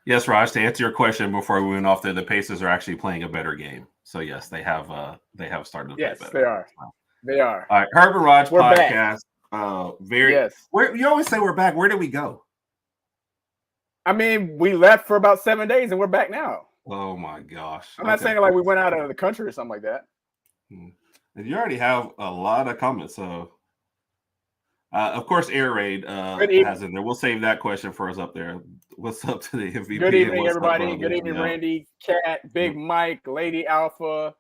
Yes, Raj, to answer your question before we went off there, the Pacers are actually playing a better game. So yes, they have started to play Yes, better. they are. They are. All right, Herb and Raj We're back. podcast. Very. Yes. You always say we're back. Where did we go? I mean, we left for about 7 days and we're back now. Oh my gosh! I'm not saying like we went out of the country or something like that. And you already have a lot of comments. So, of course, Air Raid has in there. We'll save that question for us up there. What's up to the MVP? Good evening, everybody. Good evening, Randy, Cat, Big Mike, Lady Alpha,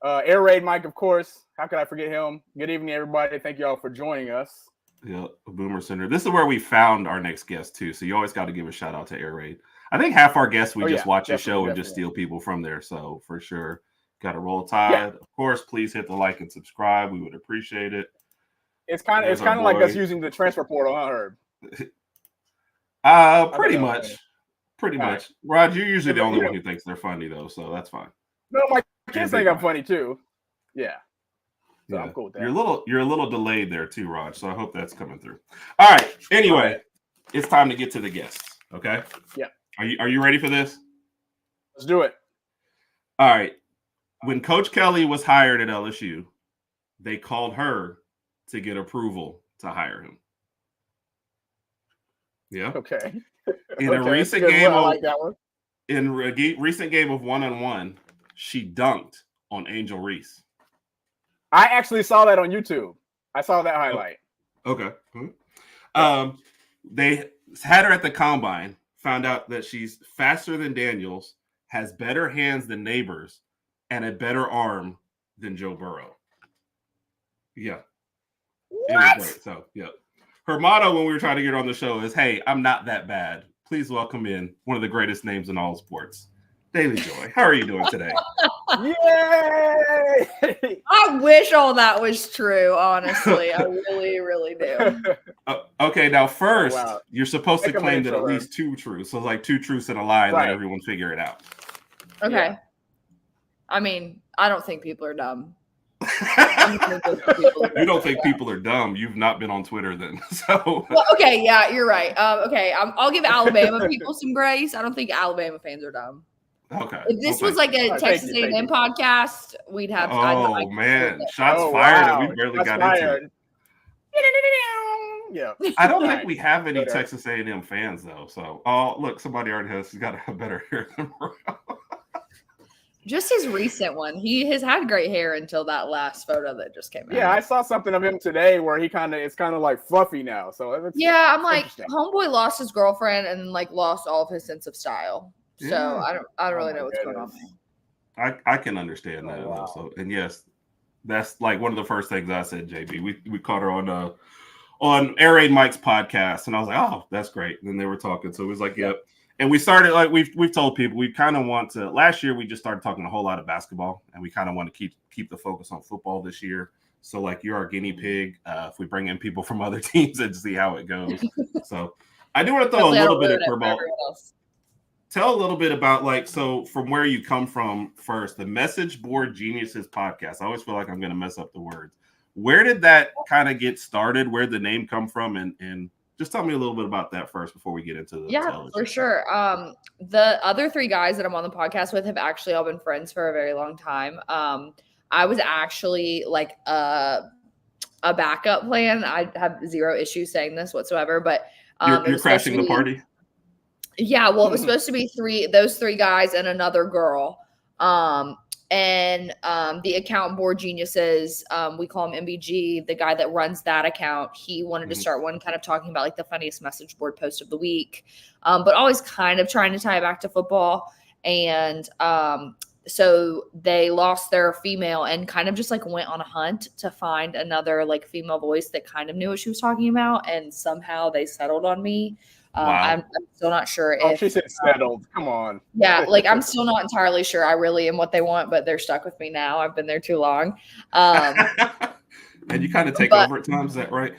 Air Raid Mike, of course. How could I forget him? Good evening, everybody. Thank you all for joining us. Yeah, Boomer Center. This is where we found our next guest too. So you always got to give a shout out to Air Raid. I think half our guests we just watch the show and just steal people from there. So for sure, got to roll tide. Yeah. Of course, please hit the like and subscribe. We would appreciate it. It's kind of like us using the transfer portal, huh, Herb? Pretty much. Pretty much. Rod, you're usually the only one who thinks they're funny though, so that's fine. No, my kids think I'm funny too. Yeah. So I'm cool with that. You're a little delayed there too, Raj. So I hope that's coming through. All right. Anyway, it's time to get to the guests. Okay. Yeah. Are you ready for this? Let's do it. All right. When Coach Kelly was hired at LSU, they called her to get approval to hire him. Yeah. Okay. In a recent game recent game of 1-on-1, she dunked on Angel Reese. I actually saw that on YouTube. I saw that highlight. Okay. They had her at the combine, found out that she's faster than Daniels, has better hands than Neighbors, and a better arm than Joe Burrow. Yeah. What? It was great. So, yeah. Her motto when we were trying to get her on the show is, "Hey, I'm not that bad. Please welcome in one of the greatest names in all sports, Dailey Joy." How are you doing today? Yay! I wish all that was true, honestly. I really, really do. Okay, now first, you're supposed to claim that at least two truths. So like two truths and a lie, and let everyone figure it out. Okay. Yeah. I mean, I don't think people are dumb. You don't think people are dumb? You've not been on Twitter then. So well, okay, yeah, you're right. Okay, I'll give Alabama people some grace. I don't think Alabama fans are dumb. Okay. If this was like a Texas A&M podcast, we'd have. Oh man, shots fired, and we barely got into it. Yeah, I don't think we have any Texas A&M fans though. So, look, somebody already has got a better hair than Morel. Just his recent one. He has had great hair until that last photo that just came out. Yeah, I saw something of him today where it's kind of like fluffy now. So yeah, I'm like, homeboy lost his girlfriend and like lost all of his sense of style. So I don't really know what's going on there. I can understand that also. And yes, that's like one of the first things I said, JB. We caught her on Air Raid Mike's podcast, and I was like, oh, that's great. And then they were talking, so it was like, yep. And we started like we've told people we kind of want to. Last year we just started talking a whole lot of basketball, and we kind of want to keep the focus on football this year. So like you're our guinea pig. If we bring in people from other teams and see how it goes. So I do want to throw a little bit of curveball. Tell a little bit about so from where you come from first. The Message Board Geniuses podcast. I always feel like I'm going to mess up the words. Where did that kind of get started? Where did the name come from? And just tell me a little bit about that first before we get into the television. For sure. The other three guys that I'm on the podcast with have actually all been friends for a very long time. I was actually like a backup plan. I have zero issues saying this whatsoever, but you're crashing the party. Yeah, well, it was supposed to be those three guys and another girl. And the account Board Geniuses, we call him MBG, the guy that runs that account, he wanted to start one kind of talking about like the funniest message board post of the week, but always kind of trying to tie it back to football. And so they lost their female and kind of just like went on a hunt to find another like female voice that kind of knew what she was talking about. And somehow they settled on me. Wow. I'm still not sure if she said settled. Come on. Yeah, like I'm still not entirely sure I really am what they want, but they're stuck with me now. I've been there too long. And you kind of take over at times, is that right?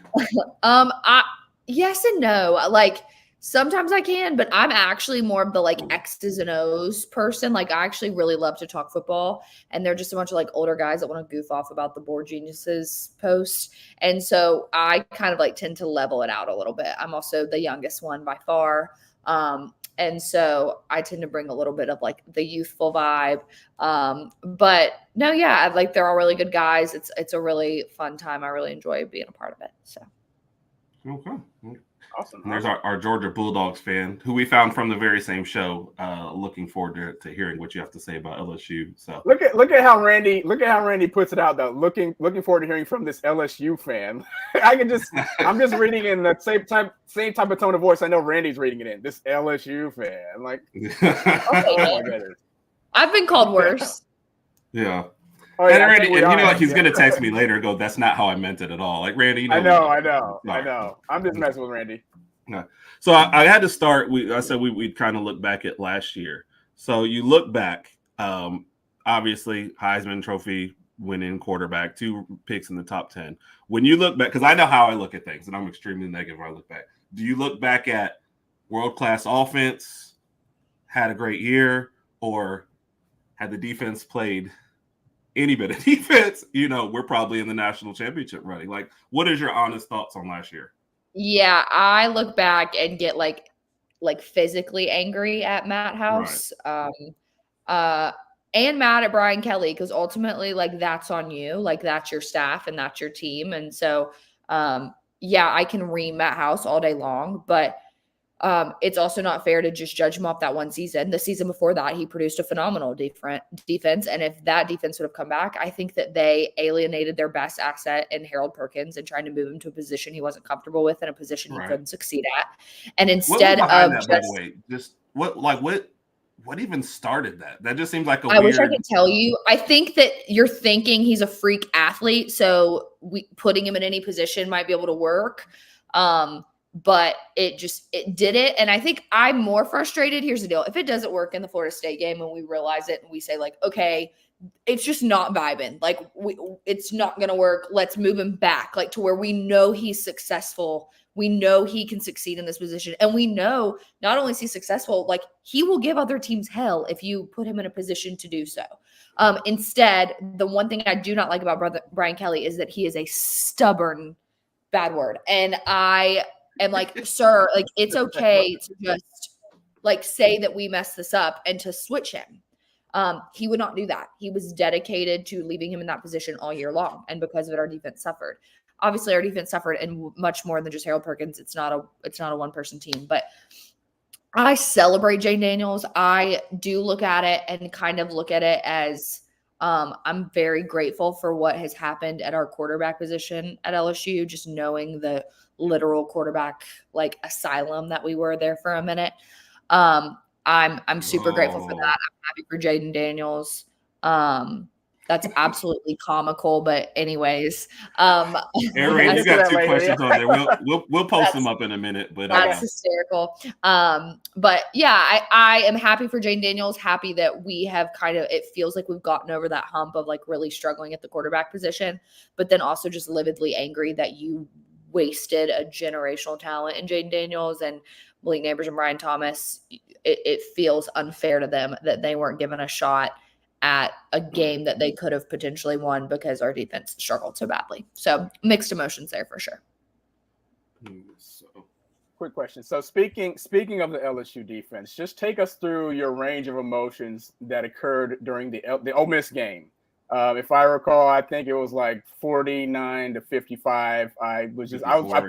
Yes and no. Like sometimes I can, but I'm actually more of the like X's and O's person. Like I actually really love to talk football, and they're just a bunch of like older guys that want to goof off about the Board Geniuses post. And so I kind of like tend to level it out a little bit. I'm also the youngest one by far. And so I tend to bring a little bit of like the youthful vibe. But no, yeah, like they're all really good guys. It's a really fun time. I really enjoy being a part of it. So. Okay. Awesome. And there's our Georgia Bulldogs fan who we found from the very same show. Looking forward to hearing what you have to say about LSU. So look at how Randy puts it out though. Looking forward to hearing from this LSU fan. I'm just reading in the same type of tone of voice I know Randy's reading it in. This LSU fan, like, oh my goodness. I've been called worse. Yeah. Oh, yeah, and Randy, and like he's gonna text me later and go, "That's not how I meant it at all." Like Randy, I know. I'm just messing with Randy. Yeah. So I had to start. I said we'd kind of look back at last year. So you look back. Obviously, Heisman Trophy winning quarterback, 2 picks in the top 10. When you look back, because I know how I look at things, and I'm extremely negative when I look back. Do you look back at world-class offense, had a great year, or had the defense played any bit of defense, we're probably in the national championship running? Like, what is your honest thoughts on last year? Yeah, I look back and get like physically angry at Matt House, right. And mad at Brian Kelly, because ultimately, like, that's on you, like that's your staff and that's your team, and so yeah, I can ream Matt House all day long, but it's also not fair to just judge him off that one season. The season before that, he produced a phenomenal defense. And if that defense would have come back, I think that they alienated their best asset in Harold Perkins and trying to move him to a position he wasn't comfortable with and a position he couldn't succeed at. And instead of that, by the way, just what even started that? That just seems like I wish I could tell you. I think that you're thinking he's a freak athlete, so putting him in any position might be able to work. But it did it. And I think I'm more frustrated. Here's the deal. If it doesn't work in the Florida State game and we realize it and we say like, okay, it's just not vibing. Like it's not going to work. Let's move him back, like to where we know he's successful. We know he can succeed in this position. And we know not only is he successful, like he will give other teams hell if you put him in a position to do so. Instead, the one thing I do not like about Brian Kelly is that he is a stubborn, bad word. And I am like, sir, like it's okay to just like say that we messed this up and to switch him. He would not do that. He was dedicated to leaving him in that position all year long. And because of it, our defense suffered. Obviously, our defense suffered and much more than just Harold Perkins. It's not a one-person team, but I celebrate Jane Daniels. I do look at it and kind of look at it as I'm very grateful for what has happened at our quarterback position at LSU, just knowing the literal quarterback like asylum that we were there for a minute. I'm super grateful for that. I'm happy for Jaden Daniels. That's absolutely comical, but anyways, Aaron, you got 2 questions on there. We'll post them up in a minute, but that's hysterical. But yeah, I am happy for Jane Daniels. Happy that we have it feels like we've gotten over that hump of like really struggling at the quarterback position, but then also just lividly angry that you wasted a generational talent in Jane Daniels and Malik Neighbors and Brian Thomas. It feels unfair to them that they weren't given a shot at a game that they could have potentially won because our defense struggled so badly. So mixed emotions there for sure. Quick question. So speaking of the LSU defense, just take us through your range of emotions that occurred during the Ole Miss game. If I recall, I think it was like 49-55. I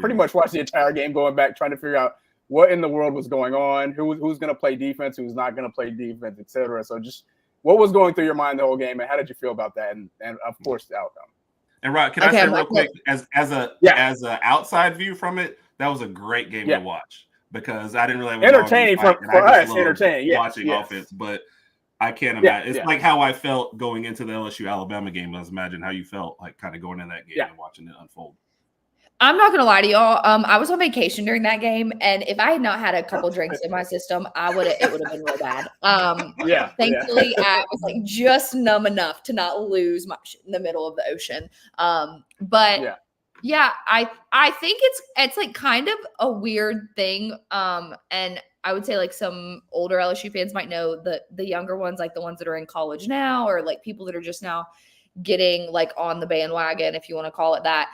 pretty much watched the entire game going back, trying to figure out what in the world was going on, who's going to play defense, who's not going to play defense, etc. So just what was going through your mind the whole game, and how did you feel about that, and of course the outcome? And Rod, can I say real quick, as a outside view from it, that was a great game to watch because I didn't really have entertaining for us, entertaining watching offense, but I can't imagine. It's like how I felt going into the LSU Alabama game. Let's imagine how you felt like kind of going in that game and watching it unfold. I'm not gonna lie to y'all. I was on vacation during that game, and if I had not had a couple drinks in my system, it would have been real bad. Thankfully, I was like just numb enough to not lose my shit in the middle of the ocean. But I think it's like kind of a weird thing. And I would say like some older LSU fans might know the younger ones, like the ones that are in college now, or like people that are just now getting like on the bandwagon, if you want to call it that.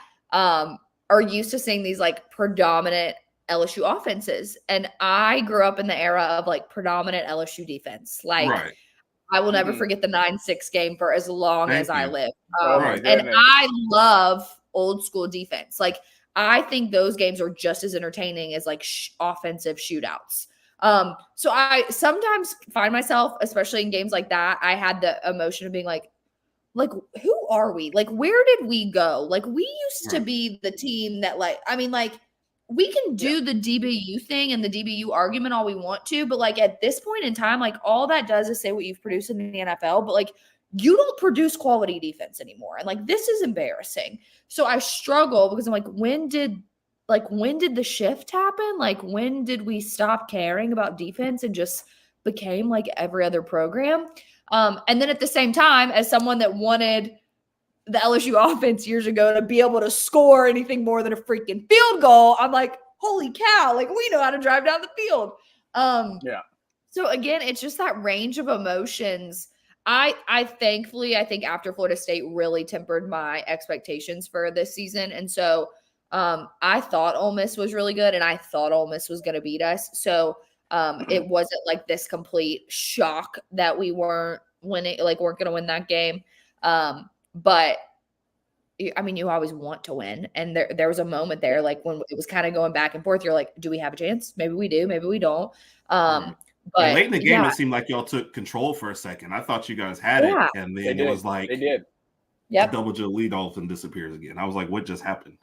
Are used to seeing these like predominant LSU offenses. And I grew up in the era of like predominant LSU defense. Like Right. I will never forget the 9-6 game for as long as I live. Right. And I love old school defense. Like I think those games are just as entertaining as like offensive shootouts. So I sometimes find myself, especially in games like that, I had the emotion of being like, who are we? Like, where did we go? Like, we used to be the team that, like, I mean, like, we can do the DBU thing and the DBU argument all we want to, but like at this point in time, like all that does is say what you've produced in the NFL, but like you don't produce quality defense anymore. And like, this is embarrassing. So I struggle because I'm like, when did the shift happen? Like, when did we stop caring about defense and just became like every other program? And then at the same time, as someone that wanted the LSU offense years ago to be able to score anything more than a freaking field goal, I'm like, holy cow, like we know how to drive down the field. So again, it's just that range of emotions. I thankfully, I think after Florida State really tempered my expectations for this season. And so I thought Ole Miss was really good and I thought Ole Miss was going to beat us. So it wasn't like this complete shock that we weren't winning, like weren't going to win that game. But I mean, you always want to win. And there was a moment there, like when it was kind of going back and forth, you're like, do we have a chance? Maybe we do, maybe we don't. But late in the game, it seemed like y'all took control for a second. I thought you guys had it. And then it was like, they did. The double lead off and disappears again. I was like, what just happened?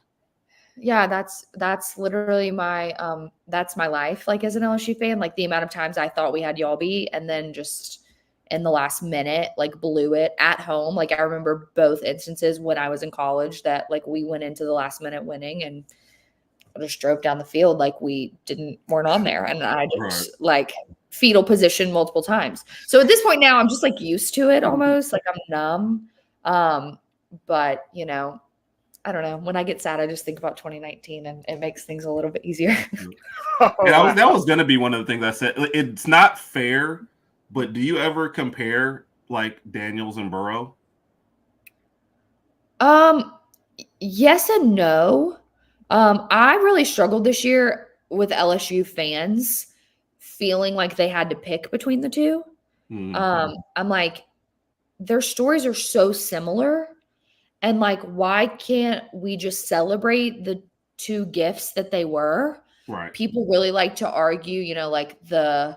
Yeah, that's literally my that's my life, like as an LSU fan, like the amount of times I thought we had y'all beat and then just in the last minute like blew it at home. Like I remember both instances when I was in college that like we went into the last minute winning and just drove down the field like we weren't on there, and I just like fetal position multiple times. So at this point now I'm just like used to it almost, like I'm numb. But you know, I don't know. When I get sad, I just think about 2019 and it makes things a little bit easier. That was going to be one of the things I said. It's not fair, but do you ever compare like Daniels and Burrow? Yes and no. I really struggled this year with LSU fans feeling like they had to pick between the two. I'm like, their stories are so similar. And like, why can't we just celebrate the two gifts that they were? Right. People really like to argue, you know, like the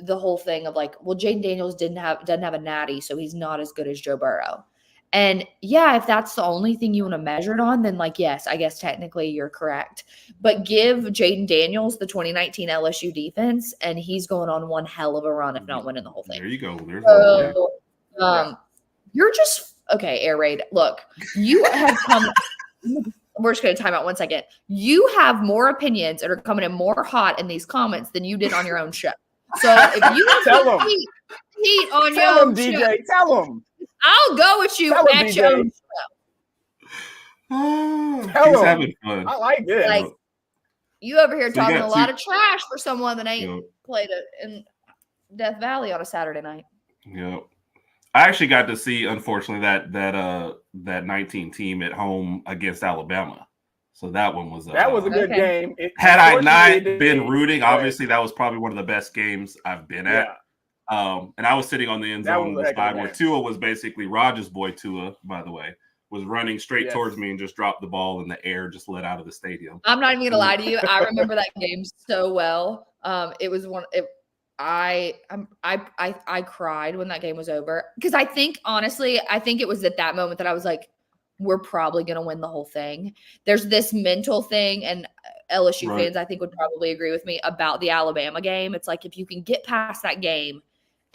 whole thing of like, well, Jaden Daniels doesn't have a natty, so he's not as good as Joe Burrow. And yeah, if that's the only thing you want to measure it on, then like, yes, I guess technically you're correct. But give Jaden Daniels the 2019 LSU defense, and he's going on one hell of a run, if not winning the whole thing. There you go. There's you're just okay, Air Raid. Look, you have come. We're just going to time out 1 second. You have more opinions and are coming in more hot in these comments than you did on your own show. So if you have heat on your own DJ, show, tell them. I'll go with you at your own show. He's having fun. I like this. Like, you over here talking a lot of trash for someone that ain't played it in Death Valley on a Saturday night. Yep. I actually got to see, unfortunately, that 19 team at home against Alabama. So that one was a good game. Had I not been rooting, obviously that was probably one of the best games I've been at. And I was sitting on the end zone on the side where Tua was basically Rogers' boy. Tua, by the way, was running straight towards me and just dropped the ball in the air, just let out of the stadium. I'm not even gonna lie to you. I remember that game so well. It was one. I cried when that game was over because I think it was at that moment that I was like, we're probably going to win the whole thing. There's this mental thing, and LSU fans I think would probably agree with me about the Alabama game. It's like if you can get past that game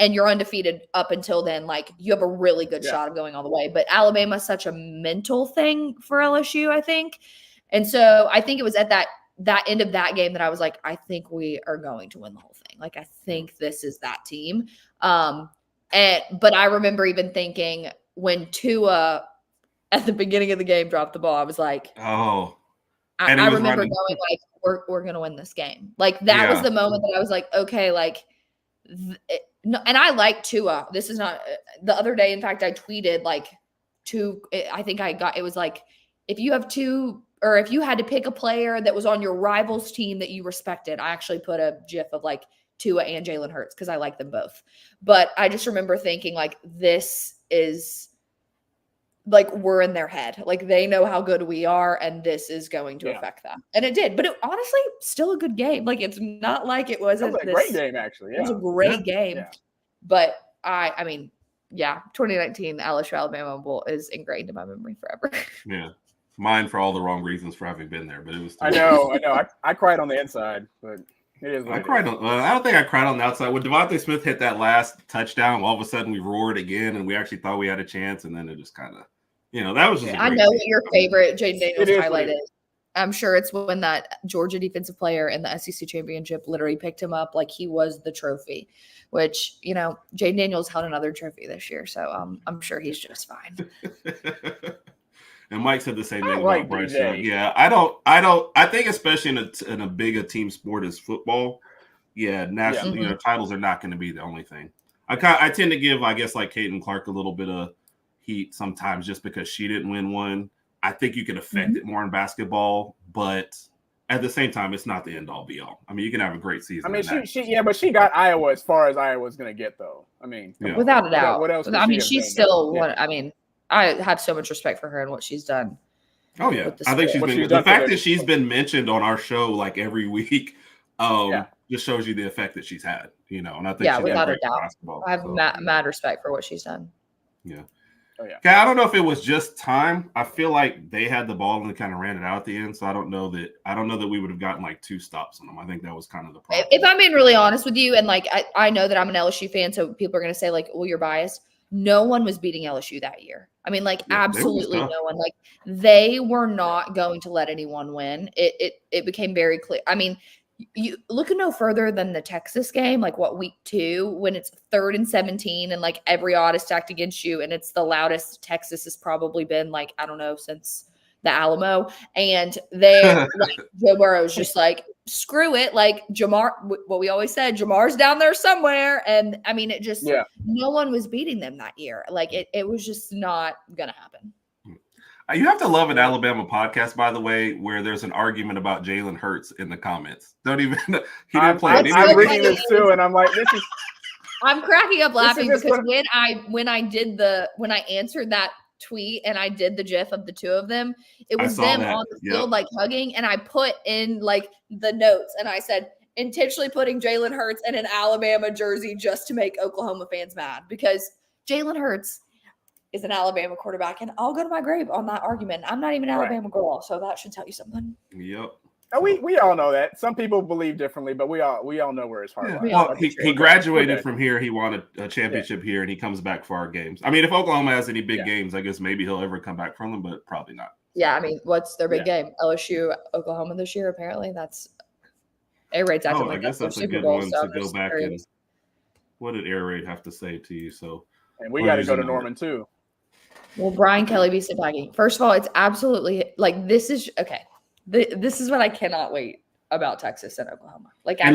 and you're undefeated up until then, like you have a really good shot of going all the way. But Alabama is such a mental thing for LSU, I think. And so I think it was at that end of that game that I was like, I think we are going to win the whole thing. Like, I think this is that team. But I remember even thinking when Tua at the beginning of the game dropped the ball, I was like, I remember going like, we're going to win this game. Like that was the moment that I was like, okay, like, no, and I like Tua. This is not the other day. In fact, I tweeted like I think it was like, if you have two or if you had to pick a player that was on your rival's team that you respected, I actually put a GIF of like Tua and Jalen Hurts because I like them both. But I just remember thinking like, this is like, we're in their head. Like, they know how good we are, and this is going to affect them. And it did. But it honestly, still a good game. Like, it's not like it wasn't a great game, actually. Yeah. It was a great game. Yeah. But I mean, 2019 LSU Alabama Bowl is ingrained in my memory forever. Yeah. Mine for all the wrong reasons for having been there, but it was. I know. I cried on the inside, but it is. I cried. I don't think I cried on the outside. When Devontae Smith hit that last touchdown, all of a sudden we roared again, and we actually thought we had a chance, and then it just kind of, that was just. I know what your favorite Jaden Daniels highlight is. I'm sure it's when that Georgia defensive player in the SEC championship literally picked him up like he was the trophy, which, Jaden Daniels held another trophy this year. So I'm sure he's just fine. And Mike said the same thing about Bryce Young. Yeah, I think especially in a big a team sport as football, national, titles are not going to be the only thing. I tend to give, I guess, like Caitlin Clark a little bit of heat sometimes just because she didn't win one. I think you can affect it more in basketball, but at the same time, it's not the end all be all. I mean, you can have a great season. I mean, but she got Iowa as far as Iowa's going to get, though. I mean, without a doubt. What else? I mean, she's still one. I mean, I have so much respect for her and what she's done. Oh yeah, I think she's been. The fact that she's been mentioned on our show like every week, just shows you the effect that she's had. And I think without a doubt, I have mad respect for what she's done. Yeah. Oh yeah. Okay, I don't know if it was just time. I feel like they had the ball and they kind of ran it out at the end. So I don't know that we would have gotten like 2 stops on them. I think that was kind of the problem. If I'm being really honest with you, and like I know that I'm an LSU fan, so people are going to say like, well, you're biased. No one was beating LSU that year. I mean, like absolutely no one. Like they were not going to let anyone win. It became very clear. I mean, you look no further than the Texas game, like week 2, when it's 3rd and 17 and like every odd is stacked against you, and it's the loudest Texas has probably been, like, I don't know, since the Alamo. And they like Joe Burrow's just like, screw it. Like Jamar, what we always said, Jamar's down there somewhere. And I mean, it just, no one was beating them that year. Like it was just not going to happen. You have to love an Alabama podcast, by the way, where there's an argument about Jalen Hurts in the comments. Don't even, he didn't play. I'm reading this too, and I'm like, this is. I'm cracking up laughing because when I answered that tweet and I did the GIF of the two of them, it was them on the field like hugging, and I put in like the notes and I said intentionally putting Jalen Hurts in an Alabama jersey just to make Oklahoma fans mad, because Jalen Hurts is an Alabama quarterback, and I'll go to my grave on that argument. I'm not even an Alabama girl, so that should tell you something. Yep. We all know that. Some people believe differently, but we all know where his heart lies. Well, he graduated from here. He won a championship here, and he comes back for our games. I mean, if Oklahoma has any big games, I guess maybe he'll ever come back from them, but probably not. Yeah, I mean, what's their big game? LSU, Oklahoma this year, apparently. That's Air Raid's acting like I guess that's a good one to go back and what did Air Raid have to say to you? So, and we got to go to Norman too. Will Brian Kelly be sandbagging? First of all, it's absolutely like this is okay. This is what I cannot wait about Texas and Oklahoma. Like, and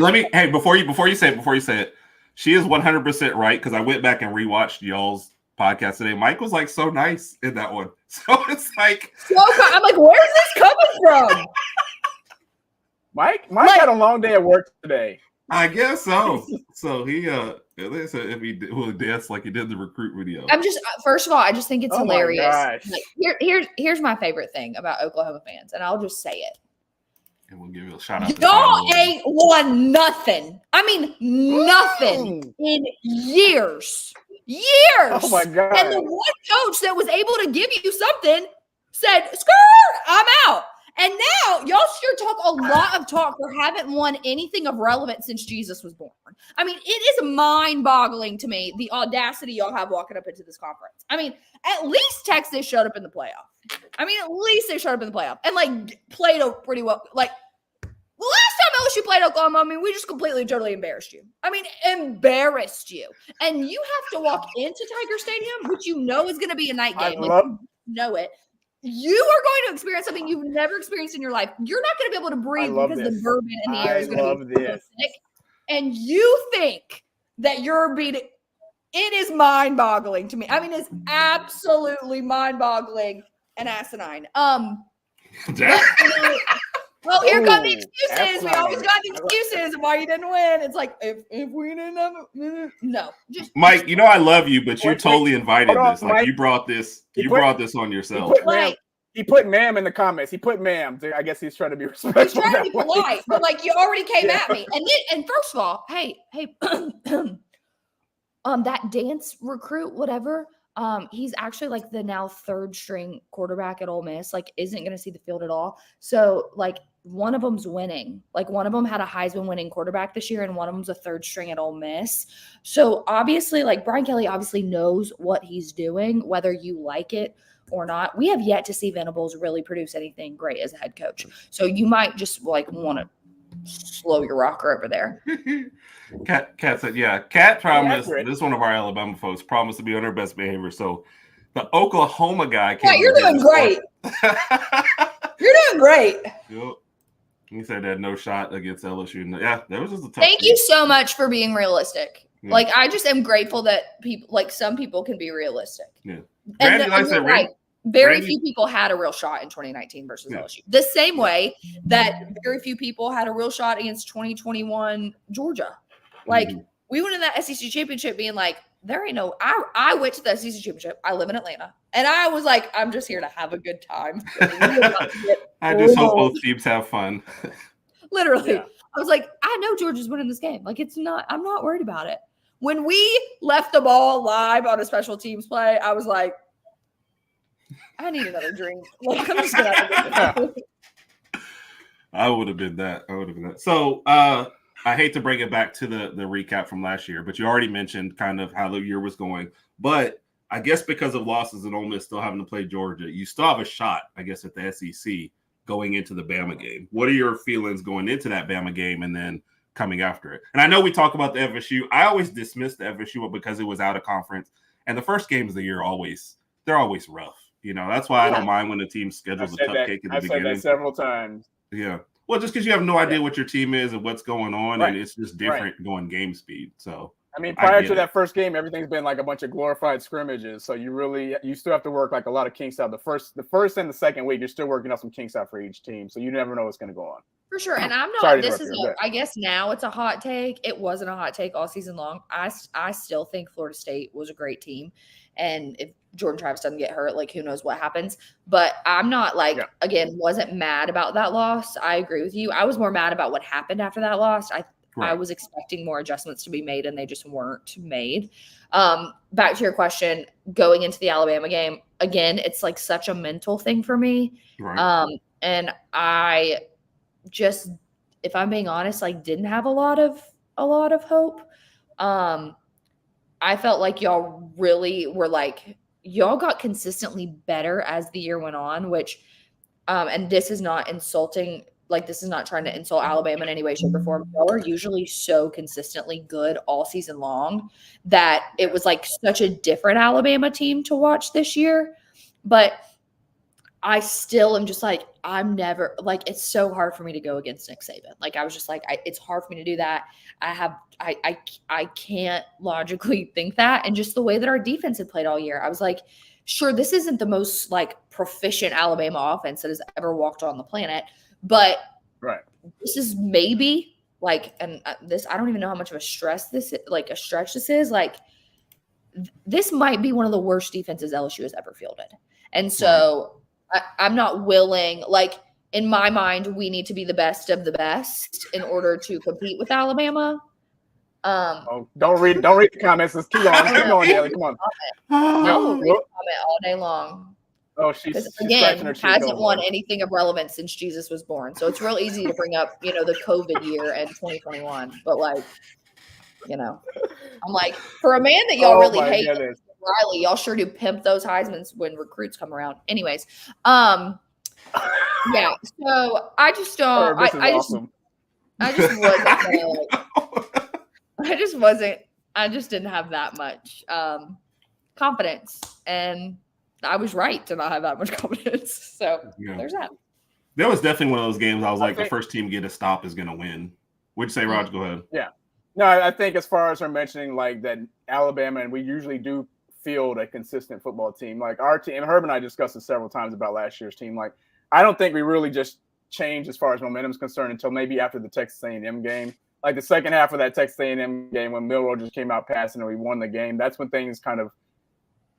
before you say it, she is 100% right, because I went back and rewatched y'all's podcast today. Mike was like so nice in that one, so it's like I'm like, where's this coming from? Mike had a long day at work today. I guess so. So he if he will dance like he did the recruit video. I'm just first of all, I just think it's hilarious. Like, here's my favorite thing about Oklahoma fans, and I'll just say it. And we'll give you a shout out. Y'all ain't won nothing. I mean, nothing in years. Oh my God. And the one coach that was able to give you something said, "Skirt, I'm out." And now y'all sure talk a lot of talk for haven't won anything of relevance since Jesus was born. I mean, it is mind-boggling to me, the audacity y'all have walking up into this conference. I mean, at least Texas showed up in the playoff. And like played pretty well. Like the last time LSU played Oklahoma, I mean, we just completely, totally embarrassed you. I mean, embarrassed you. And you have to walk into Tiger Stadium, which you know is going to be a night game. Know it. You are going to experience something you've never experienced in your life. You're not going to be able to breathe because the bourbon in the air is going to be so thick. And you think that you're beating – it is mind-boggling to me. I mean, it's absolutely mind-boggling and asinine. Well, here come the excuses. We always got the excuses of why you didn't win. It's like if we didn't have no. Just Mike, you know I love you, but you totally invited this. Like Mike. you brought this on yourself. He put ma'am in the comments. He put ma'am. I guess he's trying to be respectful. He's trying to be polite, but like you already came at me. And first of all, hey, that dance recruit, whatever. He's actually like the now third string quarterback at Ole Miss, like isn't going to see the field at all. So like one of them's winning. Like one of them had a Heisman winning quarterback this year and one of them's a third string at Ole Miss. So obviously like Brian Kelly obviously knows what he's doing, whether you like it or not. We have yet to see Venables really produce anything great as a head coach. So you might just like want to slow your rocker over there. Kat said, Kat promised, this is one of our Alabama folks, promised to be on her best behavior. So the Oklahoma guy came. Yeah, you're doing great. You're doing great. Yep. He said that no shot against LSU. Yeah, that was just a tough Thank you so much for being realistic. Yeah. Like, I just am grateful that people, like some people can be realistic. Yeah. Very few people had a real shot in 2019 versus LSU. The same way that very few people had a real shot against 2021 Georgia. Like, we went in that SEC championship being like, there ain't no, I went to the SEC championship. I live in Atlanta. And I was like, I'm just here to have a good time. I just hope both teams have fun. Literally. Yeah. I was like, I know Georgia's winning this game. Like, I'm not worried about it. When we left the ball live on a special teams play, I was like, I need another drink. Like, I'm just going to I would have been that. So, I hate to bring it back to the recap from last year, but you already mentioned kind of how the year was going. But I guess because of losses and Ole Miss still having to play Georgia, you still have a shot, I guess, at the SEC going into the Bama game. What are your feelings going into that Bama game and then coming after it? And I know we talk about the FSU. I always dismiss the FSU because it was out of conference. And the first games of the year they're always rough. You know, that's why I don't mind when the team schedules a cupcake at the beginning. I said that several times. Yeah. Well, just because you have no idea what your team is and what's going on, and it's just different going game speed. So, I mean, prior to that first game, everything's been like a bunch of glorified scrimmages. So you still have to work like a lot of kinks out. The first and the second week, you're still working out some kinks out for each team. So you never know what's going to go on. For sure. And I'm not, I guess now it's a hot take. It wasn't a hot take all season long. I still think Florida State was a great team. And if Jordan Travis doesn't get hurt, like who knows what happens. But I'm not again, wasn't mad about that loss. I agree with you. I was more mad about what happened after that loss. I was expecting more adjustments to be made and they just weren't made. Back to your question, going into the Alabama game, again, it's like such a mental thing for me. Right. And I just, if I'm being honest, like didn't have a lot of hope. I felt like y'all really were like, y'all got consistently better as the year went on, which, and this is not insulting, like this is not trying to insult Alabama in any way, shape, or form. Y'all are usually so consistently good all season long that it was like such a different Alabama team to watch this year. But I still am just like, I'm never like, it's so hard for me to go against Nick Saban. Like, I was just like, it's hard for me to do that. I can't logically think that. And just the way that our defense had played all year, I was like, sure, this isn't the most like proficient Alabama offense that has ever walked on the planet, but this is maybe like, and this, I don't even know how much of a stretch this is. Like, this might be one of the worst defenses LSU has ever fielded. And so I'm not willing, like in my mind, we need to be the best of the best in order to compete with Alabama. Don't read the comments. Let's keep going. Keep going, Dailey. Come on. No, read a comment all day long. Oh, she's again hasn't won anything of relevance since Jesus was born. So it's real easy to bring up, the COVID year and 2021. But like, I'm like, for a man that y'all really hate, Riley, y'all sure do pimp those Heismans when recruits come around. Anyways, yeah. So I just don't. I just didn't have that much confidence, and I was right to not have that much confidence. So there's that. That was definitely one of those games. I was like, the first team to get a stop is going to win. Would you say, Raj? Go ahead. Yeah. No, I think as far as her mentioning like that Alabama, and we usually do field a consistent football team. Like our team, and Herb and I discussed it several times about last year's team. Like I don't think we really just changed as far as momentum is concerned until maybe after the Texas A&M game. Like the second half of that Texas A&M game when Milroe just came out passing and we won the game, that's when things kind of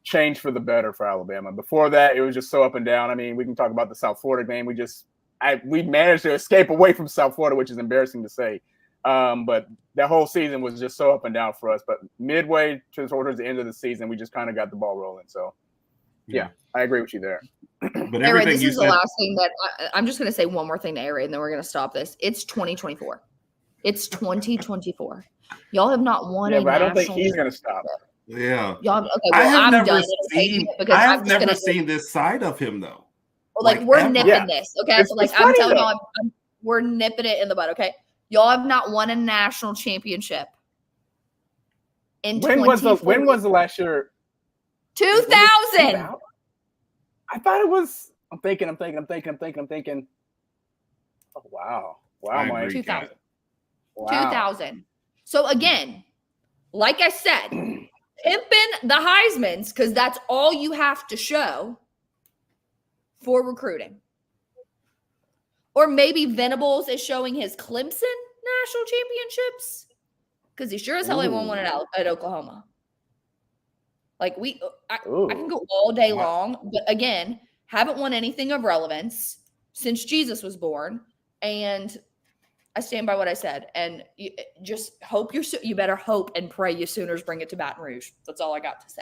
changed for the better for Alabama. Before that, it was just so up and down. I mean, we can talk about the South Florida game. We managed to escape away from South Florida, which is embarrassing to say. But that whole season was just so up and down for us. But midway towards the end of the season, we just kind of got the ball rolling. So, yeah, I agree with you there. But Aaron, this is the last thing that I'm just going to say one more thing to Aaron, and then we're going to stop this. It's 2024. It's 2024. Y'all have not won a but I don't think national he's going to stop. Yeah. Y'all, okay, I well, have I'm never done. seen. Because I have I'm just never gonna seen this side of him though. Like we're ever. nipping this, okay? It's- So like it's I'm funny, telling though. y'all, we're nipping it in the bud, okay? Y'all have not won a national championship in When was the last year? 2000. I thought it was. I'm thinking. Oh wow, I Mike. agree, 2000. Kat. Wow. 2000. So again, like I said, pimping the Heismans because that's all you have to show for recruiting. Or maybe Venables is showing his Clemson national championships because he sure as hell ain't won one at Oklahoma. Like I can go all day long, but again, haven't won anything of relevance since Jesus was born, and I stand by what I said. And you just hope you better hope and pray you Sooners bring it to Baton Rouge. That's all I got to say.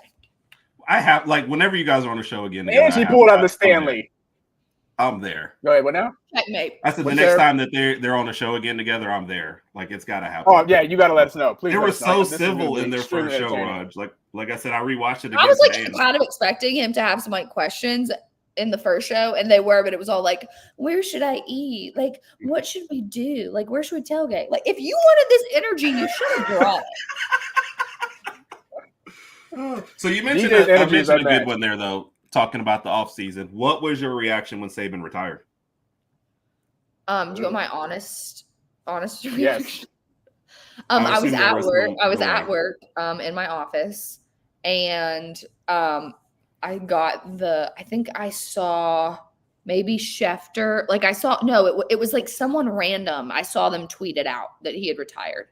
I have whenever you guys are on the show again. And she pulled out the Stanley. I'm there. Go ahead. What now? Checkmate. I said the next time that they're on the show again together, I'm there. Like it's got to happen. Oh yeah, you got to let us know, please. They were so civil in their first show, Raj. Like I said, I rewatched it again. I was like today kind of expecting him to have some like questions in the first show, and they were, but it was all like, "Where should I eat? Like, what should we do? Like, where should we tailgate?" Like, if you wanted this energy, you should have brought it. So you mentioned a good one there, though. Talking about the offseason, what was your reaction when Saban retired? Do you want my honest reaction? Yes. I was at work. I was at work in my office, and I got I think I saw maybe Schefter. Like it was like someone random. I saw them tweet it out that he had retired.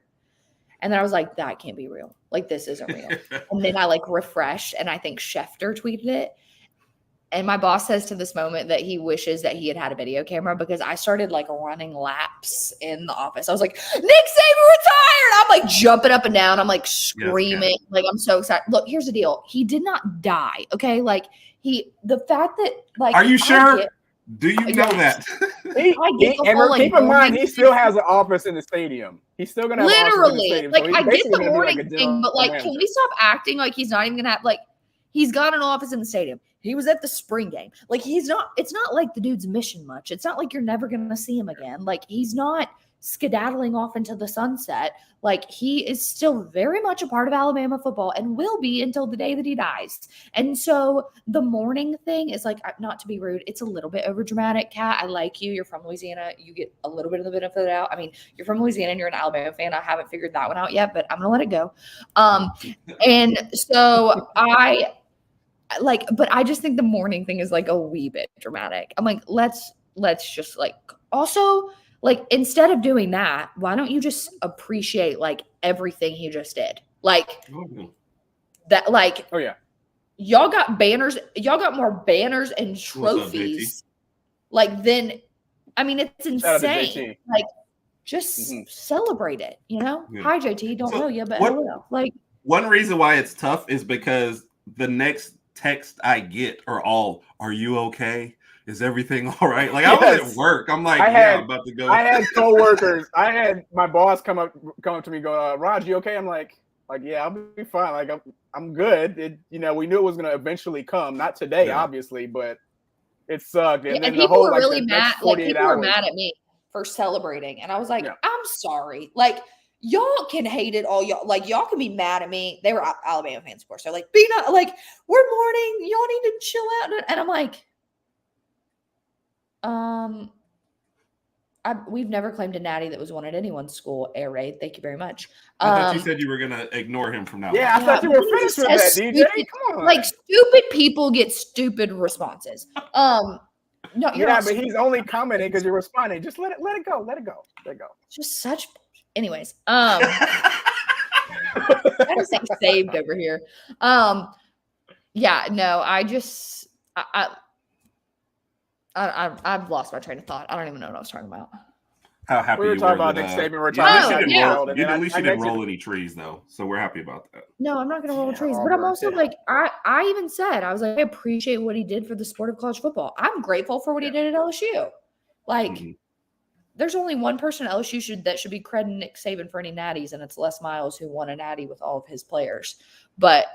And then I was like, that can't be real. Like, this isn't real. And then I like refreshed, and I think Schefter tweeted it. And my boss says to this moment that he wishes that he had a video camera because I started like running laps in the office. I was like, Nick Saban retired. I'm like jumping up and down. I'm like screaming. Yes. Like, I'm so excited. Look, here's the deal. He did not die. Okay. Like the fact that like, are you sure? Do you know that? Keep in mind, he still has an office in the stadium. He's still gonna have literally an office in the stadium. Like, I get the morning thing, but like, can we stop acting like he's not even gonna have like? He's got an office in the stadium. He was at the spring game. Like, it's not like the dude's missing much. It's not like you're never going to see him again. Like, he's not skedaddling off into the sunset. Like, he is still very much a part of Alabama football and will be until the day that he dies. And so the mourning thing is like, not to be rude, it's a little bit over dramatic. Kat, I like you. You're from Louisiana. You get a little bit of the benefit of the doubt. I mean, you're from Louisiana and you're an Alabama fan. I haven't figured that one out yet, but I'm going to let it go. And so but I just think the mourning thing is like a wee bit dramatic. I'm like, let's just like also like instead of doing that, why don't you just appreciate like everything he just did? Like that, like, oh yeah, y'all got banners, y'all got more banners and trophies. Like then, I mean, it's insane. Like just celebrate it, you know? Yeah. Hi JT, don't know you, but hello. Like one reason why it's tough is because the next text I get are all, "Are you okay? Is everything all right?" Like I was at work. I'm like, I'm about to go. I had coworkers. I had my boss come up to me, go, "Raj, you okay?" I'm like, yeah, I'll be fine. Like I'm good. We knew it was gonna eventually come. Not today, obviously, but it sucked. And then people were the really mad. Like people were hours. mad at me for celebrating, and I was like, I'm sorry. Like. Y'all can hate it all. Y'all can be mad at me. They were Alabama fans, of course. They're like, be not like, we're mourning. Y'all need to chill out. And I'm like, we've never claimed a natty that was won at anyone's school. Air raid. Thank you very much. I thought you said you were gonna ignore him from now. Yeah, I thought you were finished with that, DJ. Come on. Like stupid people get stupid responses. No, yeah, but he's only commenting because you're responding. Just let it go. Let it go. Just such. Anyways, trying to say saved over here. Yeah, no, I've lost my train of thought. I don't even know what I was talking about. How happy we were you talking were about Nick Saban at retiring. least you didn't roll any trees though, so we're happy about that. No, I'm not going to roll trees, but I'm also like, I even said, I was like, I appreciate what he did for the sport of college football. I'm grateful for what he did at LSU. Like, there's only one person at LSU that should be crediting Nick Saban for any natties, and it's Les Miles, who won a natty with all of his players. But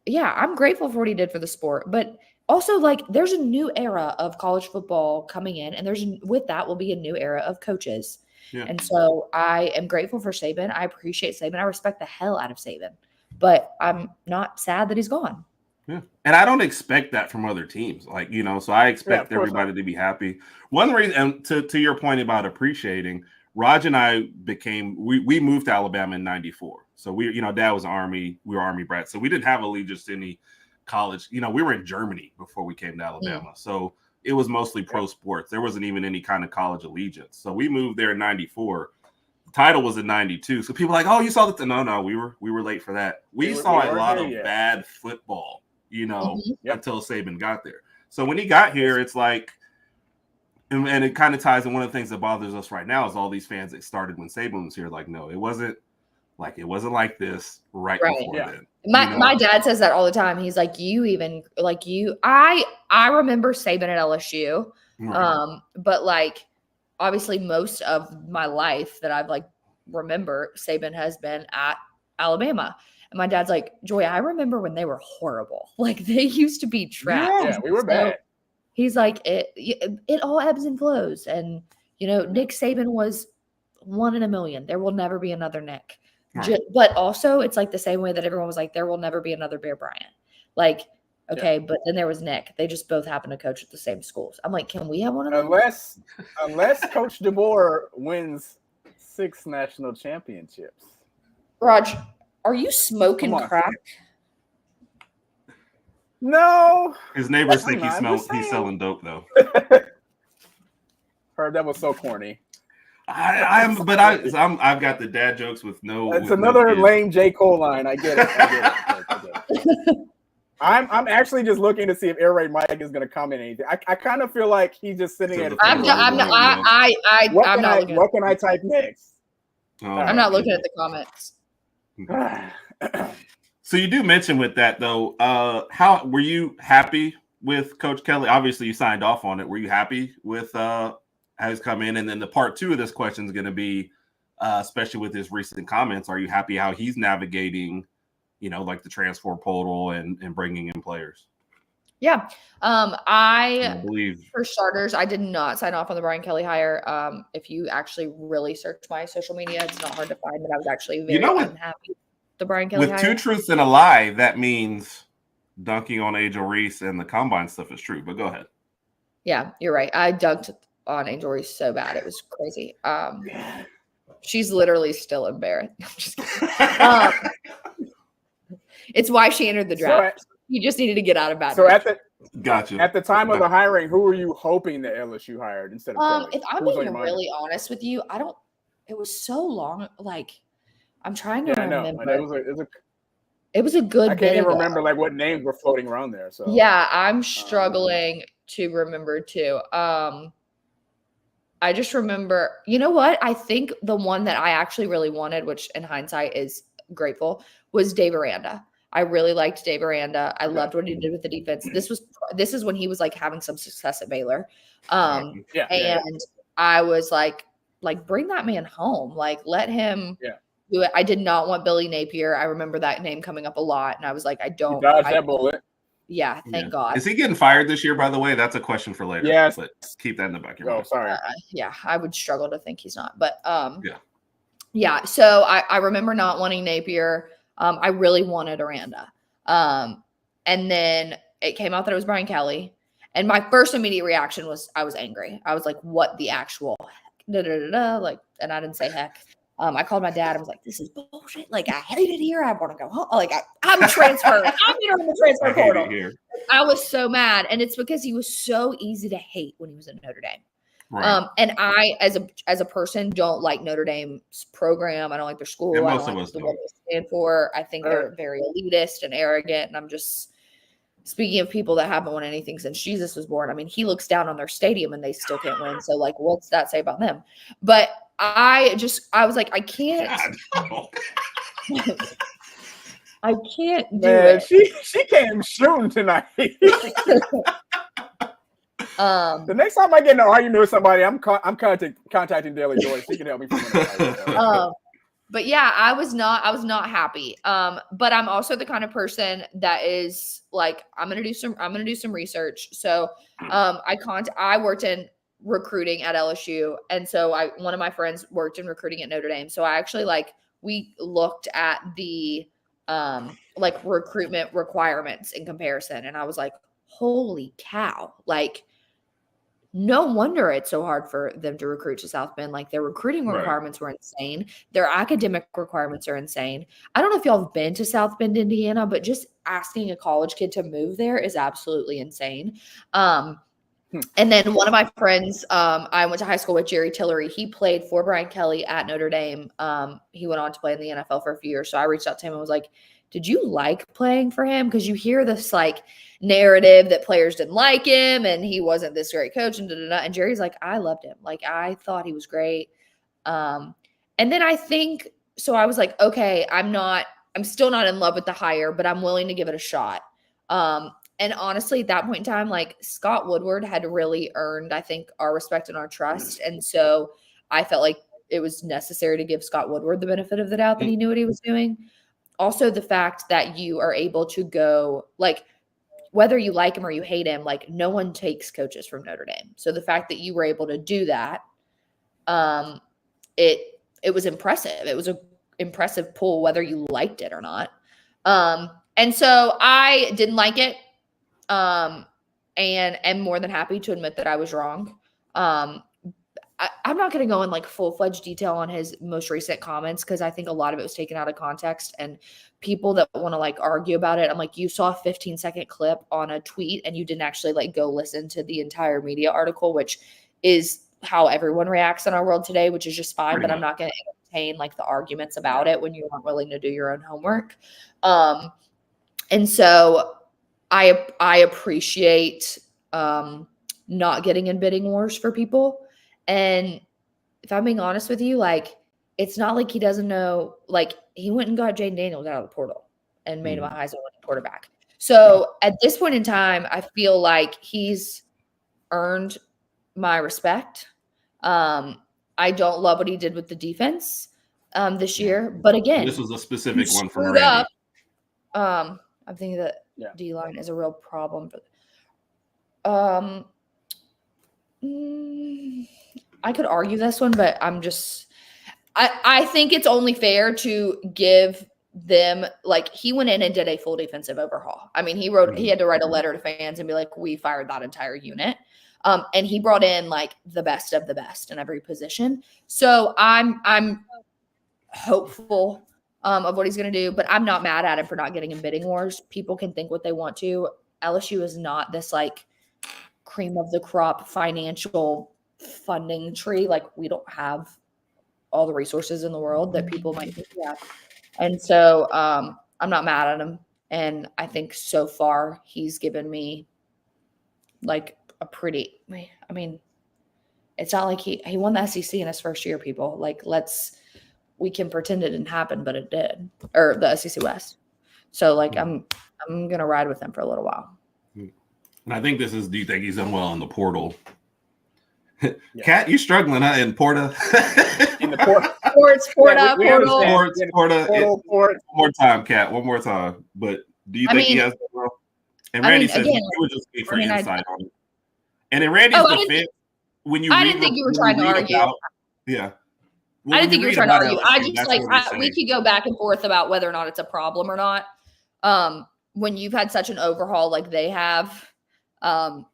yeah, I'm grateful for what he did for the sport. But also, like, there's a new era of college football coming in, and with that will be a new era of coaches. Yeah. And so I am grateful for Saban. I appreciate Saban. I respect the hell out of Saban. But I'm not sad that he's gone. Yeah. And I don't expect that from other teams. Like, so I expect everybody to be happy. One reason, and to your point about appreciating, Raj and I we moved to Alabama in 94. So Dad was Army, we were Army brats. So we didn't have allegiance to any college. We were in Germany before we came to Alabama. So it was mostly pro sports. There wasn't even any kind of college allegiance. So we moved there in 94. The title was in 92. So people are like, oh, you saw that? No, we were late for that. We saw a lot of bad football, until Saban got there. So when he got here, it's like, and it kind of ties in one of the things that bothers us right now is all these fans that started when Saban was here. Like, no, it wasn't like this right before then. My dad says that all the time. He's like, I remember Saban at LSU. Right. But like, obviously most of my life that I've remember Saban has been at Alabama. And my dad's like, Joy, I remember when they were horrible. Like they used to be trash. Yeah, we were bad. He's like, it all ebbs and flows. And, Nick Saban was 1 in a million. There will never be another Nick. Right. But also it's like the same way that everyone was like, there will never be another Bear Bryant. Like, okay, but then there was Nick. They just both happen to coach at the same schools. I'm like, can we have one of them? Unless Coach DeBoer wins 6 national championships. Raj, are you smoking crack? No. His neighbors think he's selling dope though. Herb, that was so corny. I've got the dad jokes with no. It's another lame J. Cole line. I get it. I'm actually just looking to see if Air Raid Mike is going to comment anything. I kind of feel like he's just sitting at. I'm not. What can I type next? I'm not looking at the comments. So you do mention with that though. How were you happy with Coach Kelly? Obviously, you signed off on it. Were you happy with how he's come in? And then the part 2 of this question is going to be, especially with his recent comments, are you happy how he's navigating? Like the transfer portal and bringing in players. Yeah. I believe for starters, I did not sign off on the Brian Kelly hire. If you actually really search my social media, it's not hard to find, but I was actually very unhappy with the Brian Kelly hire. With 2 truths and a lie, that means dunking on Angel Reese and the combine stuff is true, but go ahead. Yeah, you're right. I dunked on Angel Reese so bad. It was crazy. She's literally still embarrassed. I'm just kidding. It's why she entered the draft. You just needed to get out of bad. So gotcha. At the time of the hiring, who were you hoping that LSU hired instead of Kelly? If I'm being really honest with you, it was so long. Like, I'm trying to remember. I know. It was a good. I can't even remember what names were floating around there. So yeah, I'm struggling to remember too. I just remember. You know what? I think the one that I actually really wanted, which in hindsight is grateful, was Dave Aranda. I really liked Dave Aranda. I loved what he did with the defense. This is when he was having some success at Baylor. I was like bring that man home. Let him do it. I did not want Billy Napier. I remember that name coming up a lot. And I was like, I don't dodge that bullet. Yeah, thank God. Is he getting fired this year, by the way? That's a question for later. Yes. But keep that in the back of your mind. Sorry. I would struggle to think he's not. But yeah. So I remember not wanting Napier. I really wanted Aranda. And then it came out that it was Brian Kelly. And my first immediate reaction was I was angry. I was like, what the actual heck? And I didn't say heck. I called my dad. I was like, "This is bullshit. Like, I hate it here. I want to go home. Like, I'm transferring. I'm in the transfer portal." I was so mad, and it's because he was so easy to hate when he was at Notre Dame. Right. And I, as a person, don't like Notre Dame's program. I don't like their school. I don't like what they stand for. I think they're very elitist and arrogant. And I'm just speaking of people that haven't won anything since Jesus was born. I mean, he looks down on their stadium and they still can't win. So, like, what's that say about them? But I was like, I can't. I can't do it. She came shooting tonight. The next time I get in an argument with somebody, I'm contacting Dailey Joy. She can help me. But yeah, I was not happy. But I'm also the kind of person that is like, I'm gonna do some research. So I worked in recruiting at LSU, and so one of my friends worked in recruiting at Notre Dame. So I actually we looked at the recruitment requirements in comparison, and I was like, holy cow, like, no wonder it's so hard for them to recruit to South Bend. Like, their recruiting requirements were insane. Their academic requirements are insane. I don't know if y'all have been to South Bend, Indiana, but just asking a college kid to move there is absolutely insane. And then one of my friends, I went to high school with, Jerry Tillery. He played for Brian Kelly at Notre Dame. He went on to play in the NFL for a few years. So I reached out to him and was like, did you like playing for him? Because you hear this narrative that players didn't like him and he wasn't this great coach and And Jerry's like, I loved him. Like, I thought he was great. And then I was like, okay, I'm still not in love with the hire, but I'm willing to give it a shot. And honestly, at that point in time, Scott Woodward had really earned, I think, our respect and our trust. And so I felt like it was necessary to give Scott Woodward the benefit of the doubt that he knew what he was doing. Also, the fact that you are able to go, whether you like him or you hate him, no one takes coaches from Notre Dame. So the fact that you were able to do that, it was impressive. It was an impressive pull, whether you liked it or not. And so I didn't like it. And am more than happy to admit that I was wrong. I'm not going to go in full-fledged detail on his most recent comments, because I think a lot of it was taken out of context, and people that want to argue about it, I'm like, you saw a 15-second clip on a tweet and you didn't actually go listen to the entire media article, which is how everyone reacts in our world today, which is just fine. But I'm not going to entertain the arguments about it when you aren't willing to do your own homework. And so I appreciate not getting in bidding wars for people. And if I'm being honest with you, it's not like he doesn't know, he went and got Jaden Daniels out of the portal and made him a Heisman winning quarterback. So at this point in time, I feel like he's earned my respect. I don't love what he did with the defense this year, but again, this was a specific one from Randy. I'm thinking that D-line is a real problem. I could argue this one, but I think it's only fair to give them, he went in and did a full defensive overhaul. I mean, he had to write a letter to fans and be like, we fired that entire unit. And he brought in the best of the best in every position. So I'm hopeful of what he's going to do, but I'm not mad at him for not getting in bidding wars. People can think what they want to. LSU is not this cream of the crop financial funding tree. We don't have all the resources in the world that people might think we have. And so I'm not mad at him. And I think so far he's given me a pretty, I mean, it's not like he won the SEC in his first year, people. We can pretend it didn't happen, but it did. Or the SEC West. So I'm going to ride with him for a little while. And I think do you think he's done well in the portal? Kat, you struggling in Porta? In the portal. Porta. One more time, Kat. One more time. But do you think he has done well? And Randy says he would just be for insight on it. And in Randy's defense, I didn't think you were trying to argue. Well, I didn't think you were trying to argue. I just we could go back and forth about whether or not it's a problem or not. When you've had such an overhaul like they have, I'm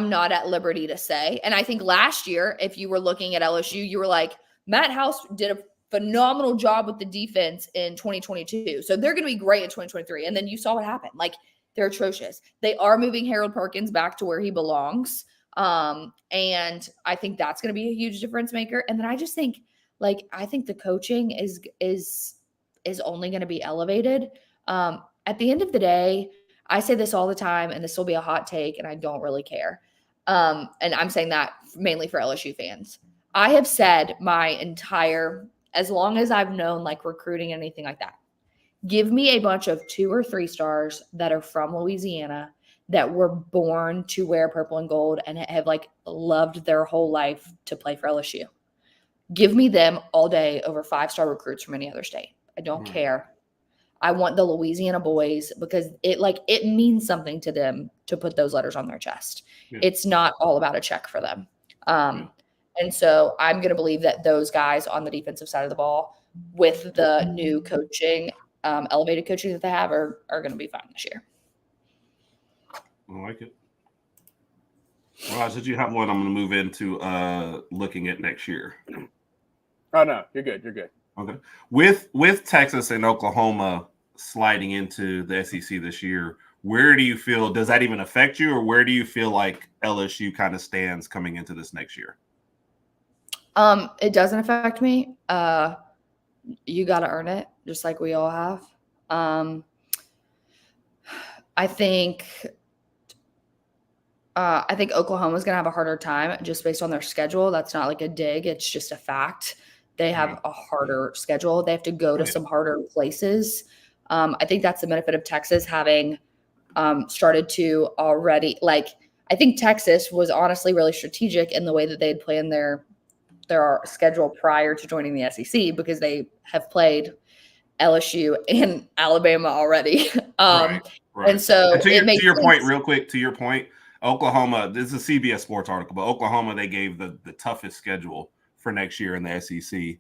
not at liberty to say. And I think last year, if you were looking at LSU, you were like, Matt House did a phenomenal job with the defense in 2022. So they're going to be great in 2023. And then you saw what happened. Like, they're atrocious. They are moving Harold Perkins back to where he belongs. And I think that's going to be a huge difference maker. And then I just think, like, I think the coaching is only going to be elevated. At the end of the day, I say this all the time, and this will be a hot take, and I don't really care. And I'm saying that mainly for LSU fans. I have said as long as I've known, like, recruiting, anything like that, give me a bunch of 2 or 3 stars that are from Louisiana that were born to wear purple and gold and have, like, loved their whole life to play for LSU. Give me them all day over 5-star recruits from any other state. I don't care. I want the Louisiana boys because it means something to them to put those letters on their chest. Yeah. It's not all about a check for them. And so I'm going to believe that those guys on the defensive side of the ball with the new coaching, elevated coaching that they have are going to be fine this year. I like it. Raj, did you have one? I'm going to move into looking at next year. Oh, no, you're good. You're good. Okay. With Texas and Oklahoma sliding into the SEC this year, where do you feel, does that even affect you, or where do you feel like LSU kind of stands coming into this next year? It doesn't affect me. You got to earn it, just like we all have. I think Oklahoma's going to have a harder time just based on their schedule. That's not like a dig. It's just a fact. They have a harder schedule. They have to go to some harder places. I think that's the benefit of Texas having started to already, like, I think Texas was honestly really strategic in the way that they'd planned their schedule prior to joining the SEC because they have played LSU and Alabama already. Right. And so to your point, real quick, to your point, Oklahoma, this is a CBS Sports article, but Oklahoma, they gave the toughest schedule for next year in the SEC. And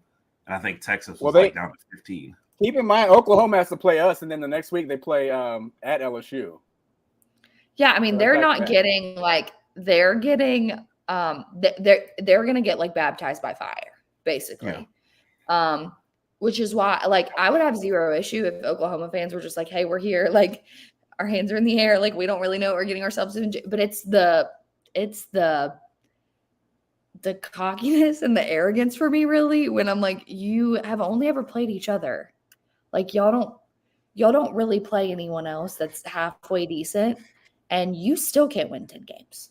I think Texas was down to 15. Keep in mind, Oklahoma has to play us, and then the next week they play at LSU. Yeah, I mean, they're not getting they're getting they're going to get like baptized by fire, basically. Yeah. Which is why, like, I would have zero issue if Oklahoma fans were just like, hey, we're here, like, our hands are in the air, like, we don't really know what we're getting ourselves into. But it's the cockiness and the arrogance for me, really, when I'm like, you have only ever played each other. Like, y'all don't really play anyone else that's halfway decent, and you still can't win 10 games.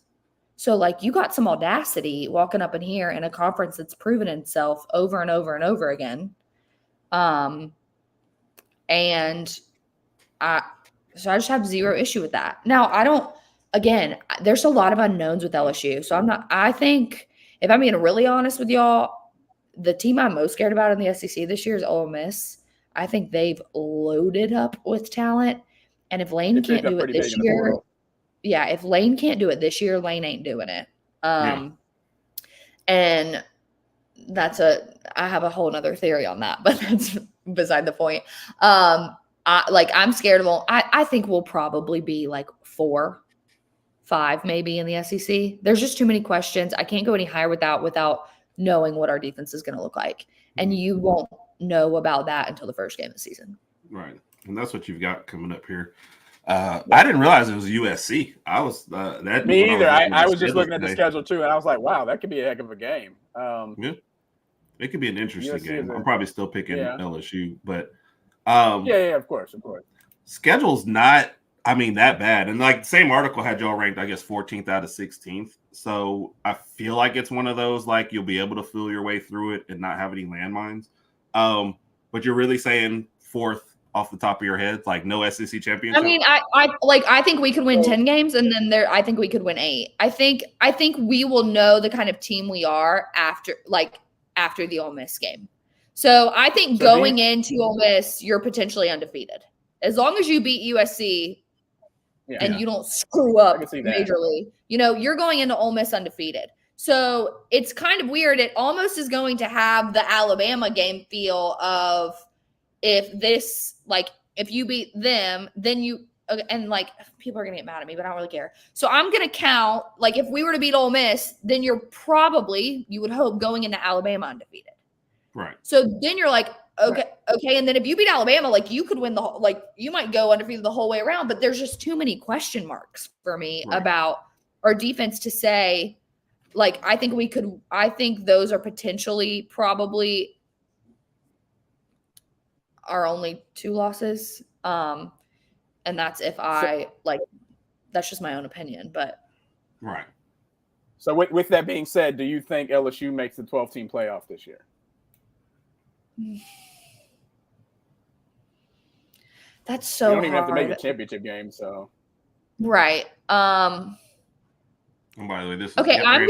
So, like, you got some audacity walking up in here in a conference that's proven itself over and over and over again. So I just have zero issue with that. Now, there's a lot of unknowns with LSU. So I think, if I'm being really honest with y'all, the team I'm most scared about in the SEC this year is Ole Miss. I think they've loaded up with talent. And if Lane can't do it this year, if Lane can't do it this year, Lane ain't doing it. And I have a whole nother theory on that, but that's beside the point. I'm scared of them. I think we'll probably be like 4, 5 maybe in the SEC. There's just too many questions. I can't go any higher without knowing what our defense is going to look like. And you won't know about that until the first game of the season. Right. And that's what you've got coming up here. I didn't realize it was USC. I was that. Me either. I was just looking at the schedule too, and I was like, wow, that could be a heck of a game. Yeah. It could be an interesting game. I'm probably still picking LSU, but of course. Schedule's not, that bad. And like, same article had y'all ranked, I guess, 14th out of 16th. So I feel like it's one of those, like, you'll be able to feel your way through it and not have any landmines. But you're really saying 4th off the top of your head, like no SEC championship? I think we could win 10 games, and then I think we could win 8. I think we will know the kind of team we are after the Ole Miss game. So I think going into Ole Miss, you're potentially undefeated. As long as you beat USC and you don't screw up majorly, you're going into Ole Miss undefeated. So it's kind of weird. It almost is going to have the Alabama game feel of if you beat them, then you – and, like, people are going to get mad at me, but I don't really care. So I'm going to count, like, if we were to beat Ole Miss, then you're probably, you would hope, going into Alabama undefeated. Right. So then you're like, okay. And then if you beat Alabama, like you could win you might go undefeated the whole way around, but there's just too many question marks for me about our defense to say, like, I think those are potentially probably our only 2 losses. And that's if that's just my own opinion, but. Right. So with that being said, do you think LSU makes the 12-team playoff this year? That's so hard. You don't even have to make the championship game, so. Right. And by the way, this is okay. I'm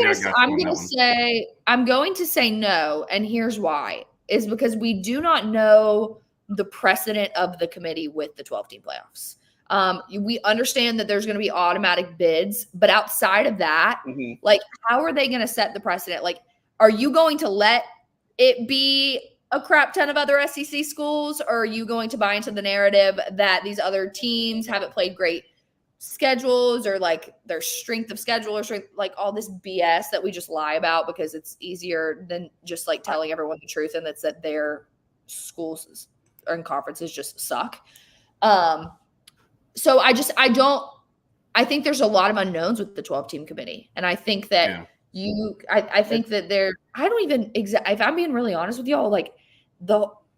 going to say no, and here's why: is because we do not know the precedent of the committee with the 12-team playoffs. We understand that there's going to be automatic bids, but outside of that, like, how are they going to set the precedent? Like, are you going to let it be a crap ton of other SEC schools, or are you going to buy into the narrative that these other teams haven't played great schedules, or like their strength of schedule, or like all this BS that we just lie about because it's easier than just like telling everyone the truth, and that's that their schools and conferences just suck. So I think there's a lot of unknowns with the 12-team committee. And I think that I think that I don't even if I'm being really honest with y'all, like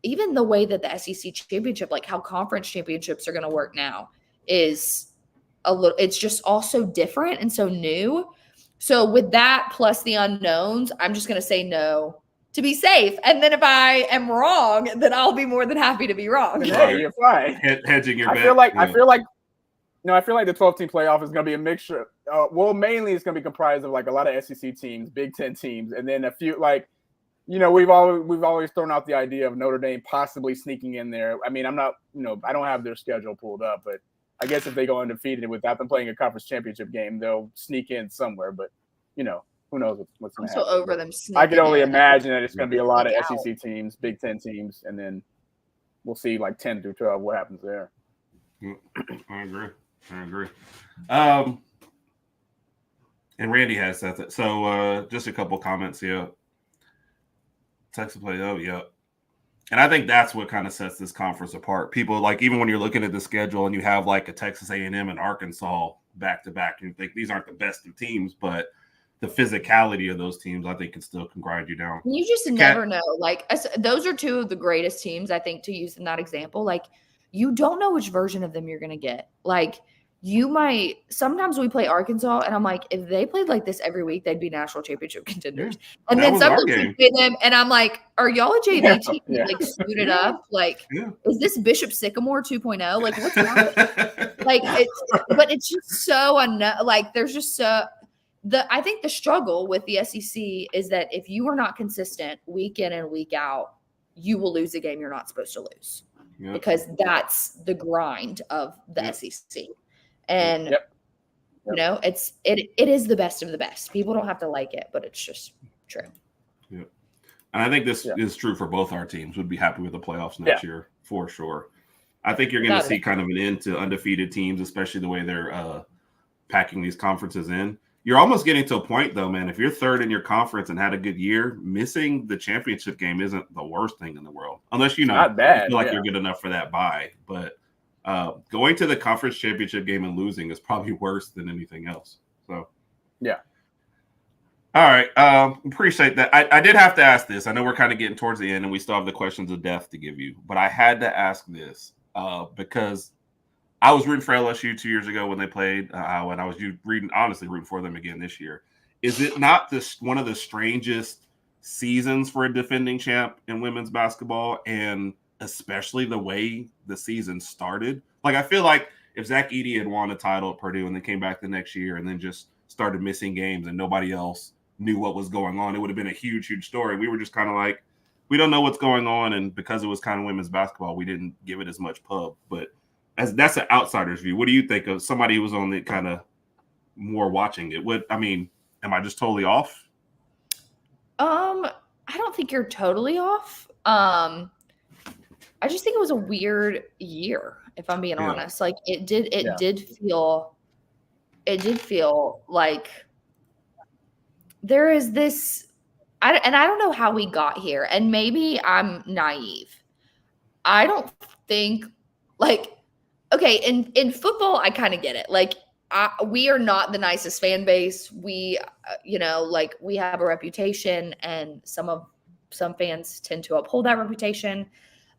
even the way that the SEC championship, like how conference championships are going to work now is it's just all so different and so new. So with that, plus the unknowns, I'm just going to say no to be safe. And then if I am wrong, then I'll be more than happy to be wrong. Hey, you're fine. Hedging your bet. I feel like the 12-team playoff is going to be a mixture. Mainly it's going to be comprised of like a lot of SEC teams, Big Ten teams, and then a few we've always thrown out the idea of Notre Dame possibly sneaking in there. I mean, I'm not, I don't have their schedule pulled up, but I guess if they go undefeated without them playing a conference championship game, they'll sneak in somewhere. But who knows what's going to happen. So over them. I can only imagine that it's going to be a lot of SEC teams, Big Ten teams, and then we'll see like 10 through 12 what happens there. I agree. And Randy has said that. So just a couple comments here. Texas play. Oh, yeah. And I think that's what kind of sets this conference apart. People, like, even when you're looking at the schedule and you have like a Texas A&M and Arkansas back to back, you think these aren't the best of teams, but the physicality of those teams, I think, can grind you down. You just never know. Like, those are 2 of the greatest teams, I think, to use in that example. Like, you don't know which version of them you're going to get. Like, sometimes we play Arkansas, and I'm like, if they played like this every week, they'd be national championship contenders. And then sometimes we play them, and I'm like, are y'all a JV team? Like, suited up? Like, is this Bishop Sycamore 2.0? Like, what's happening? Like, it's just so unknown. Like, there's just I think the struggle with the SEC is that if you are not consistent week in and week out, you will lose a game you're not supposed to lose because that's the grind of the SEC. And it is the best of the best. People don't have to like it, but it's just true. Yeah, and I think this is true for both our teams. We'd be happy with the playoffs next year for sure. I think you're going to see kind of an end to undefeated teams, especially the way they're packing these conferences in. You're almost getting to a point, though, man. If you're third in your conference and had a good year, missing the championship game isn't the worst thing in the world, unless not bad. You feel like you're good enough for that bye. But going to the conference championship game and losing is probably worse than anything else. So, yeah. All right. Appreciate that. I did have to ask this. I know we're kind of getting towards the end, and we still have the questions of death to give you, but I had to ask this because I was rooting for LSU 2 years ago when they played, and I was honestly rooting for them again this year. Is it not one of the strangest seasons for a defending champ in women's basketball, and especially the way the season started? Like, I feel like if Zach Edey had won a title at Purdue and then came back the next year and then just started missing games and nobody else knew what was going on, it would have been a huge, huge story. We were just kind of like, we don't know what's going on, and because it was kind of women's basketball, we didn't give it as much pub. But that's an outsider's view. What do you think of somebody who was on the kind of more watching it? Am I just totally off? I don't think you're totally off. I just think it was a weird year, if I'm being honest. Like it did feel like there is this, I don't know how we got here, and maybe I'm naive. I don't think like, okay, in football, I kind of get it. Like, we are not the nicest fan base. We, like we have a reputation, and some fans tend to uphold that reputation.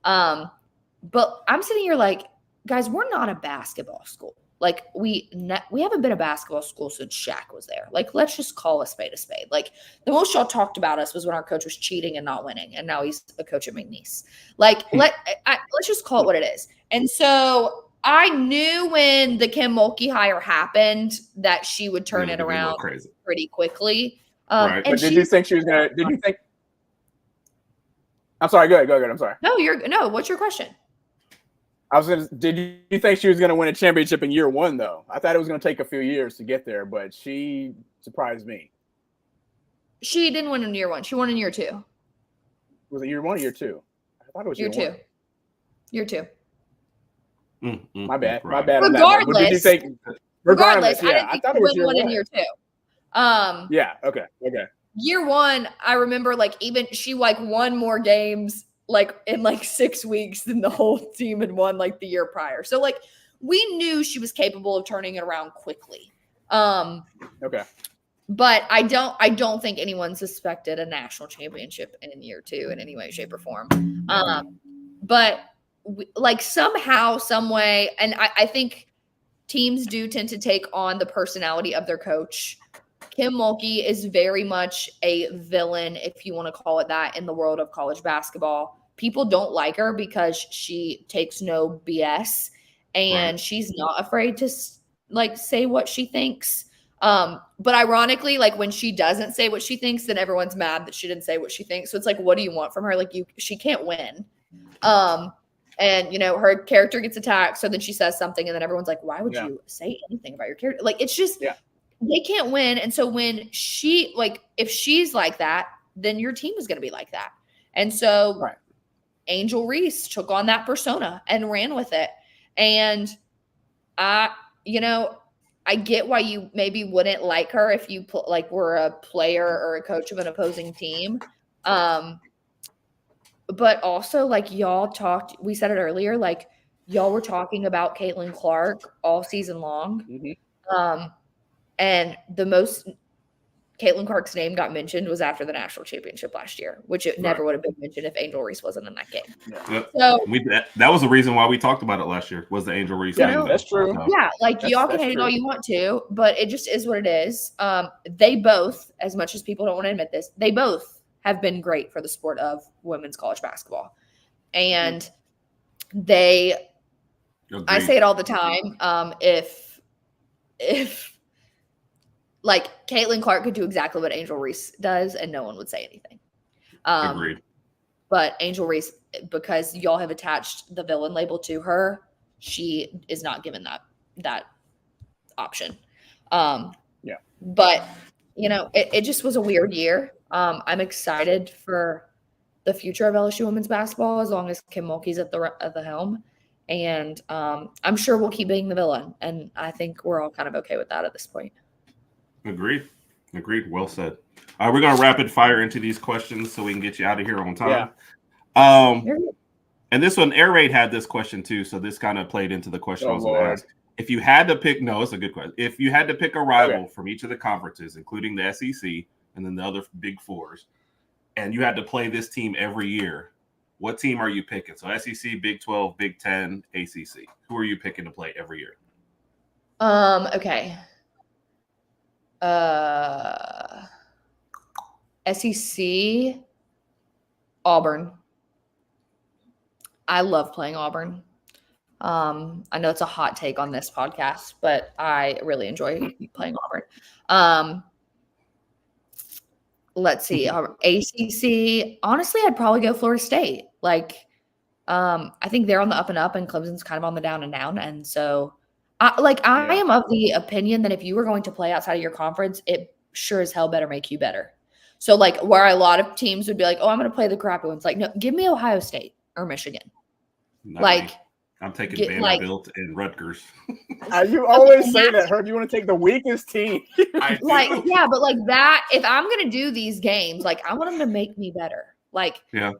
But I'm sitting here like, guys, we're not a basketball school. Like we haven't been a basketball school since Shaq was there. Like, let's just call a spade a spade. Like, the most y'all talked about us was when our coach was cheating and not winning, and now he's a coach at McNeese. Like, let's just call it what it is. And so I knew when the Kim Mulkey hire happened that she would turn it around pretty quickly. Right. But did you think she was gonna? Did you think? I'm sorry. Go ahead. I'm sorry. No. What's your question? Did you think she was going to win a championship in year one, though? I thought it was going to take a few years to get there, but she surprised me. She didn't win in year one. She won in year two. Was it year one or year two? I thought it was year two. One. Year two. My bad. Right. My bad. Regardless, what did you think? Regardless, yeah, I thought it was year one in year two. Yeah. Okay. Year one, I remember like even she like won more games like in like 6 weeks than the whole team had won like the year prior. So like we knew she was capable of turning it around quickly. Okay. But I don't think anyone suspected a national championship in year two in any way, shape, or form. But like somehow, some way, and I think teams do tend to take on the personality of their coach. Kim Mulkey is very much a villain, if you want to call it that, in the world of college basketball. People don't like her because she takes no BS, and she's not afraid to like say what she thinks. But ironically, like when she doesn't say what she thinks, then everyone's mad that she didn't say what she thinks. So it's like, what do you want from her? Like she can't win. And her character gets attacked. So then she says something, and then everyone's like, why would you say anything about your character? Like, it's just, they can't win. And so when if she's like that, then your team is going to be like that. And so Angel Reese took on that persona and ran with it. And I get why you maybe wouldn't like her if you were a player or a coach of an opposing team. But also like we said it earlier, like y'all were talking about Caitlin Clark all season long. Mm-hmm. And the most Caitlin Clark's name got mentioned was after the national championship last year, which it never would have been mentioned if Angel Reese wasn't in that game. Yeah. So that was the reason why we talked about it last year, was the Angel Reese name. Yeah, that's true. So. Yeah, y'all can hate it all you want to, but it just is what it is. They both, as much as people don't want to admit this, they both have been great for the sport of women's college basketball. And I say it all the time, if like Caitlin Clark could do exactly what Angel Reese does and no one would say anything. Agreed. But Angel Reese, because y'all have attached the villain label to her, she is not given that option. But it just was a weird year. I'm excited for the future of LSU women's basketball as long as Kim Mulkey's at the helm. And I'm sure we'll keep being the villain. And I think we're all kind of okay with that at this point. Agreed. Well said. We're going to rapid fire into these questions so we can get you out of here on time. Yeah. And this one, Air Raid had this question too. So this kind of played into the question I was going to ask. If you had to pick, it's a good question. If you had to pick a rival from each of the conferences, including the SEC and then the other Big Fours, and you had to play this team every year, what team are you picking? So SEC, Big 12, Big 10, ACC. Who are you picking to play every year? Okay. SEC, Auburn. I love playing Auburn. I know it's a hot take on this podcast, but I really enjoy playing Auburn. Let's see. ACC, honestly, I'd probably go Florida State. I think they're on the up and up, and Clemson's kind of on the down and down. And so I am of the opinion that if you were going to play outside of your conference, it sure as hell better make you better. So where a lot of teams would be like, oh, I'm going to play the crappy ones. No, give me Ohio State or Michigan. I'm taking like Vanderbilt and Rutgers. You always say that, Herb. You want to take the weakest team. I do. like yeah, but like that. If I'm gonna do these games, like I want them to make me better. Like Yeah.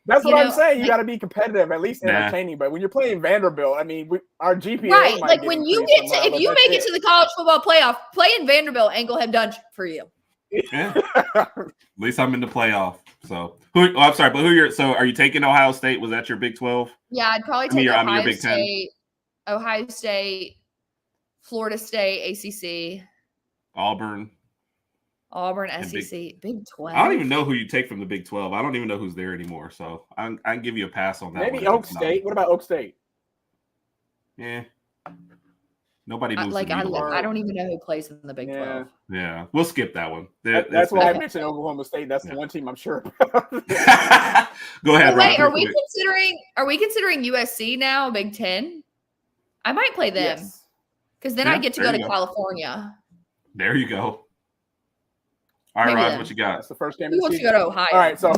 That's what I'm saying. You like, got to be competitive, at least entertaining. But when you're playing Vanderbilt, I mean, our GPA right. might Like get when you increased get to, somehow, if you make it to the college football playoff, playing Vanderbilt ain't gonna have done for you. Yeah. At least I'm in the playoff. So I'm sorry, but are you taking Ohio State? Was that your Big 12? Yeah, I'd probably take Ohio State, Florida State, ACC, Auburn, SEC, Big 12. I don't even know who you take from the Big 12. I don't even know who's there anymore. So I can give you a pass on that. Maybe Oak State. What about Oak State? Yeah. Nobody moves. I don't even know who plays in the Big 12. Yeah, we'll skip that one. That's why I mentioned Oklahoma State. That's the one team I'm sure. Go ahead. Wait, are we considering USC now Big 10? I might play them because then I get to go to California. There you go. All right, Raj, what you got? That's the first game. Who wants to go to Ohio? All right, so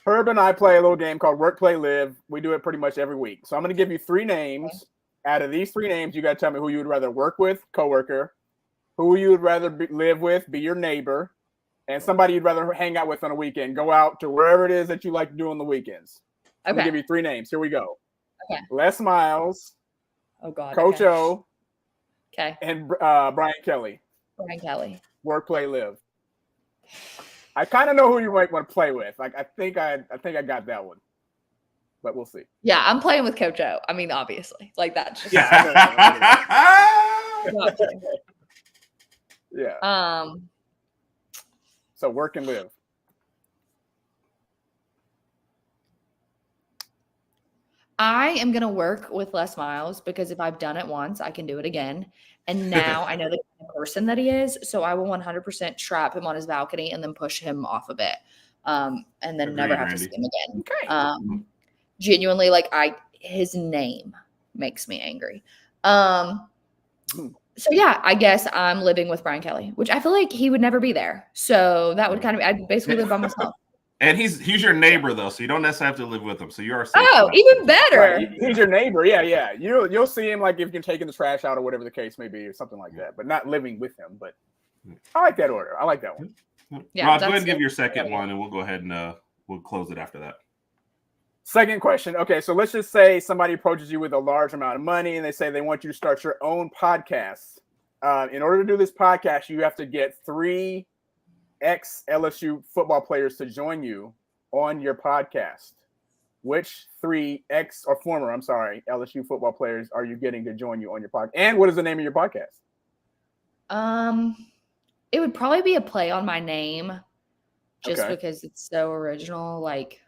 Herb and I play a little game called Work, Play, Live. We do it pretty much every week. So I'm going to give you 3 names. Okay. Out of these 3 names, you got to tell me who you would rather work with, coworker, who you would rather live with, be your neighbor, and somebody you'd rather hang out with on a weekend. Go out to wherever it is that you like to do on the weekends. I'm going to give you 3 names. Here we go. Okay. Les Miles. Oh, God. Coach O. Okay. And Brian Kelly. Work, play, live. I kind of know who you might want to play with. Like I think I got that one, but we'll see. Yeah, I'm playing with Coach O. I mean, obviously, like that's just yeah. So work and live. I am gonna work with Les Miles because if I've done it once, I can do it again. And now I know the kind of person that he is, so I will 100% trap him on his balcony and then push him off of it, and then never have to see him again. Okay. Genuinely, like his name makes me angry. So yeah, I guess I'm living with Brian Kelly, which I feel like he would never be there. So that would kind of I'd basically live by myself. And he's your neighbor though, so you don't necessarily have to live with him. So you are safe. Oh, even better. Right. He's your neighbor. Yeah. You'll see him like if you're taking the trash out or whatever the case may be, or something like that. But not living with him. But I like that order. I like that one. Yeah, Rod, go ahead and give your second one, and we'll go ahead and we'll close it after that. Second question. Okay, so let's just say somebody approaches you with a large amount of money, and they say they want you to start your own podcast. In order to do this podcast, you have to get 3 ex-LSU football players to join you on your podcast. Which 3 former LSU football players are you getting to join you on your podcast? And what is the name of your podcast? It would probably be a play on my name, just because it's so original. Like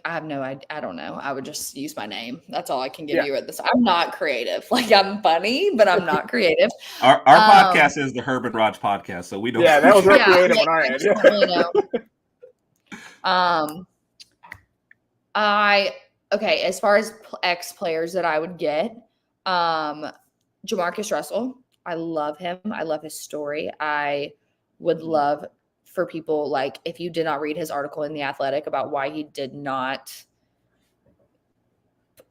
I have no idea. I don't know. I would just use my name. That's all I can give you at this. I'm not creative. Like I'm funny, but I'm not creative. Our podcast is the Herb and Raj podcast, so we don't. Yeah, that was real creative on our end. As far as ex players that I would get, Jamarcus Russell. I love him. I love his story. I would love for people, like, if you did not read his article in The Athletic about why he did not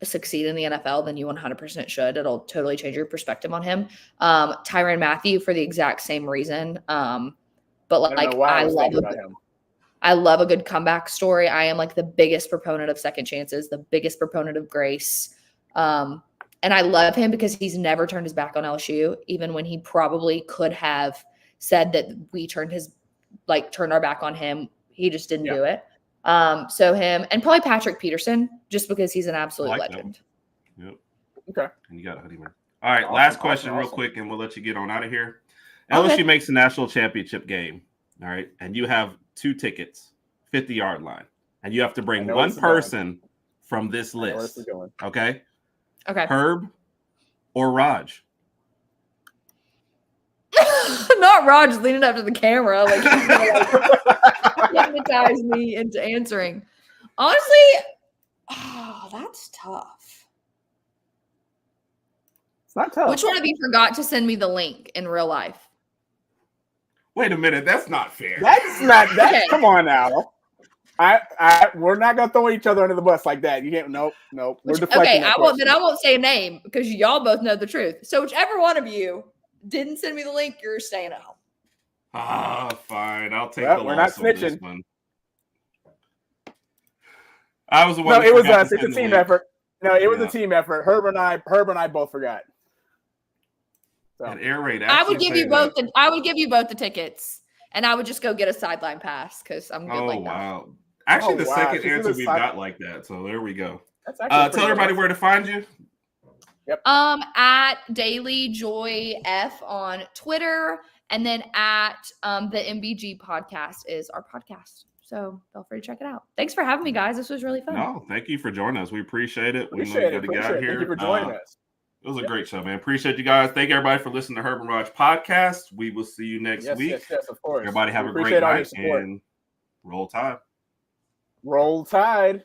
succeed in the NFL, then you 100% should. It'll totally change your perspective on him. Tyrann Mathieu for the exact same reason. But like, I love a good comeback story. I am like the biggest proponent of second chances, the biggest proponent of grace. And I love him because he's never turned his back on LSU, even when he probably could have said that we turned our back on him. He just didn't do it. So him and probably Patrick Peterson, just because he's an absolute legend. Yep. Okay. And you got a hoodie man. All right. Last question real quick, and we'll let you get on out of here. LSU makes the national championship game. All right. And you have 2 tickets, 50-yard line. And you have to bring one person from this list. Okay. Okay. Herb or Raj? Not Raj leaning up to the camera like he's gonna hypnotize me into answering. Honestly, that's tough. It's not tough. Which one of you forgot to send me the link in real life? Wait a minute, that's not fair. That's not that. Okay. Come on now. We're not gonna throw each other under the bus like that. You can't. Nope. We're deflecting. Okay, I won't say a name because y'all both know the truth. So whichever one of you didn't send me the link, you're staying out. Fine. I'll take the loss. We're not snitching. This one. I was the one. No, it was us. It's a team effort. No, it was a team effort. Herb and I both forgot. So. And air raid. I would give you both. I would give you both the tickets, and I would just go get a sideline pass because I'm good like that. Oh wow! Actually, the second answer we've got like that. So there we go. Tell everybody where to find you. Yep. At Dailey Joy F on Twitter, and then at the MBG podcast is our podcast. So feel free to check it out. Thanks for having me, guys. This was really fun. No, thank you for joining us. We appreciate it. Appreciate it. Thank you for joining us. It was a great show, man. Appreciate you guys. Thank everybody for listening to Herb and Raj podcast. We will see you next week. Yes, of course. Everybody have a great night and roll tide. Roll Tide.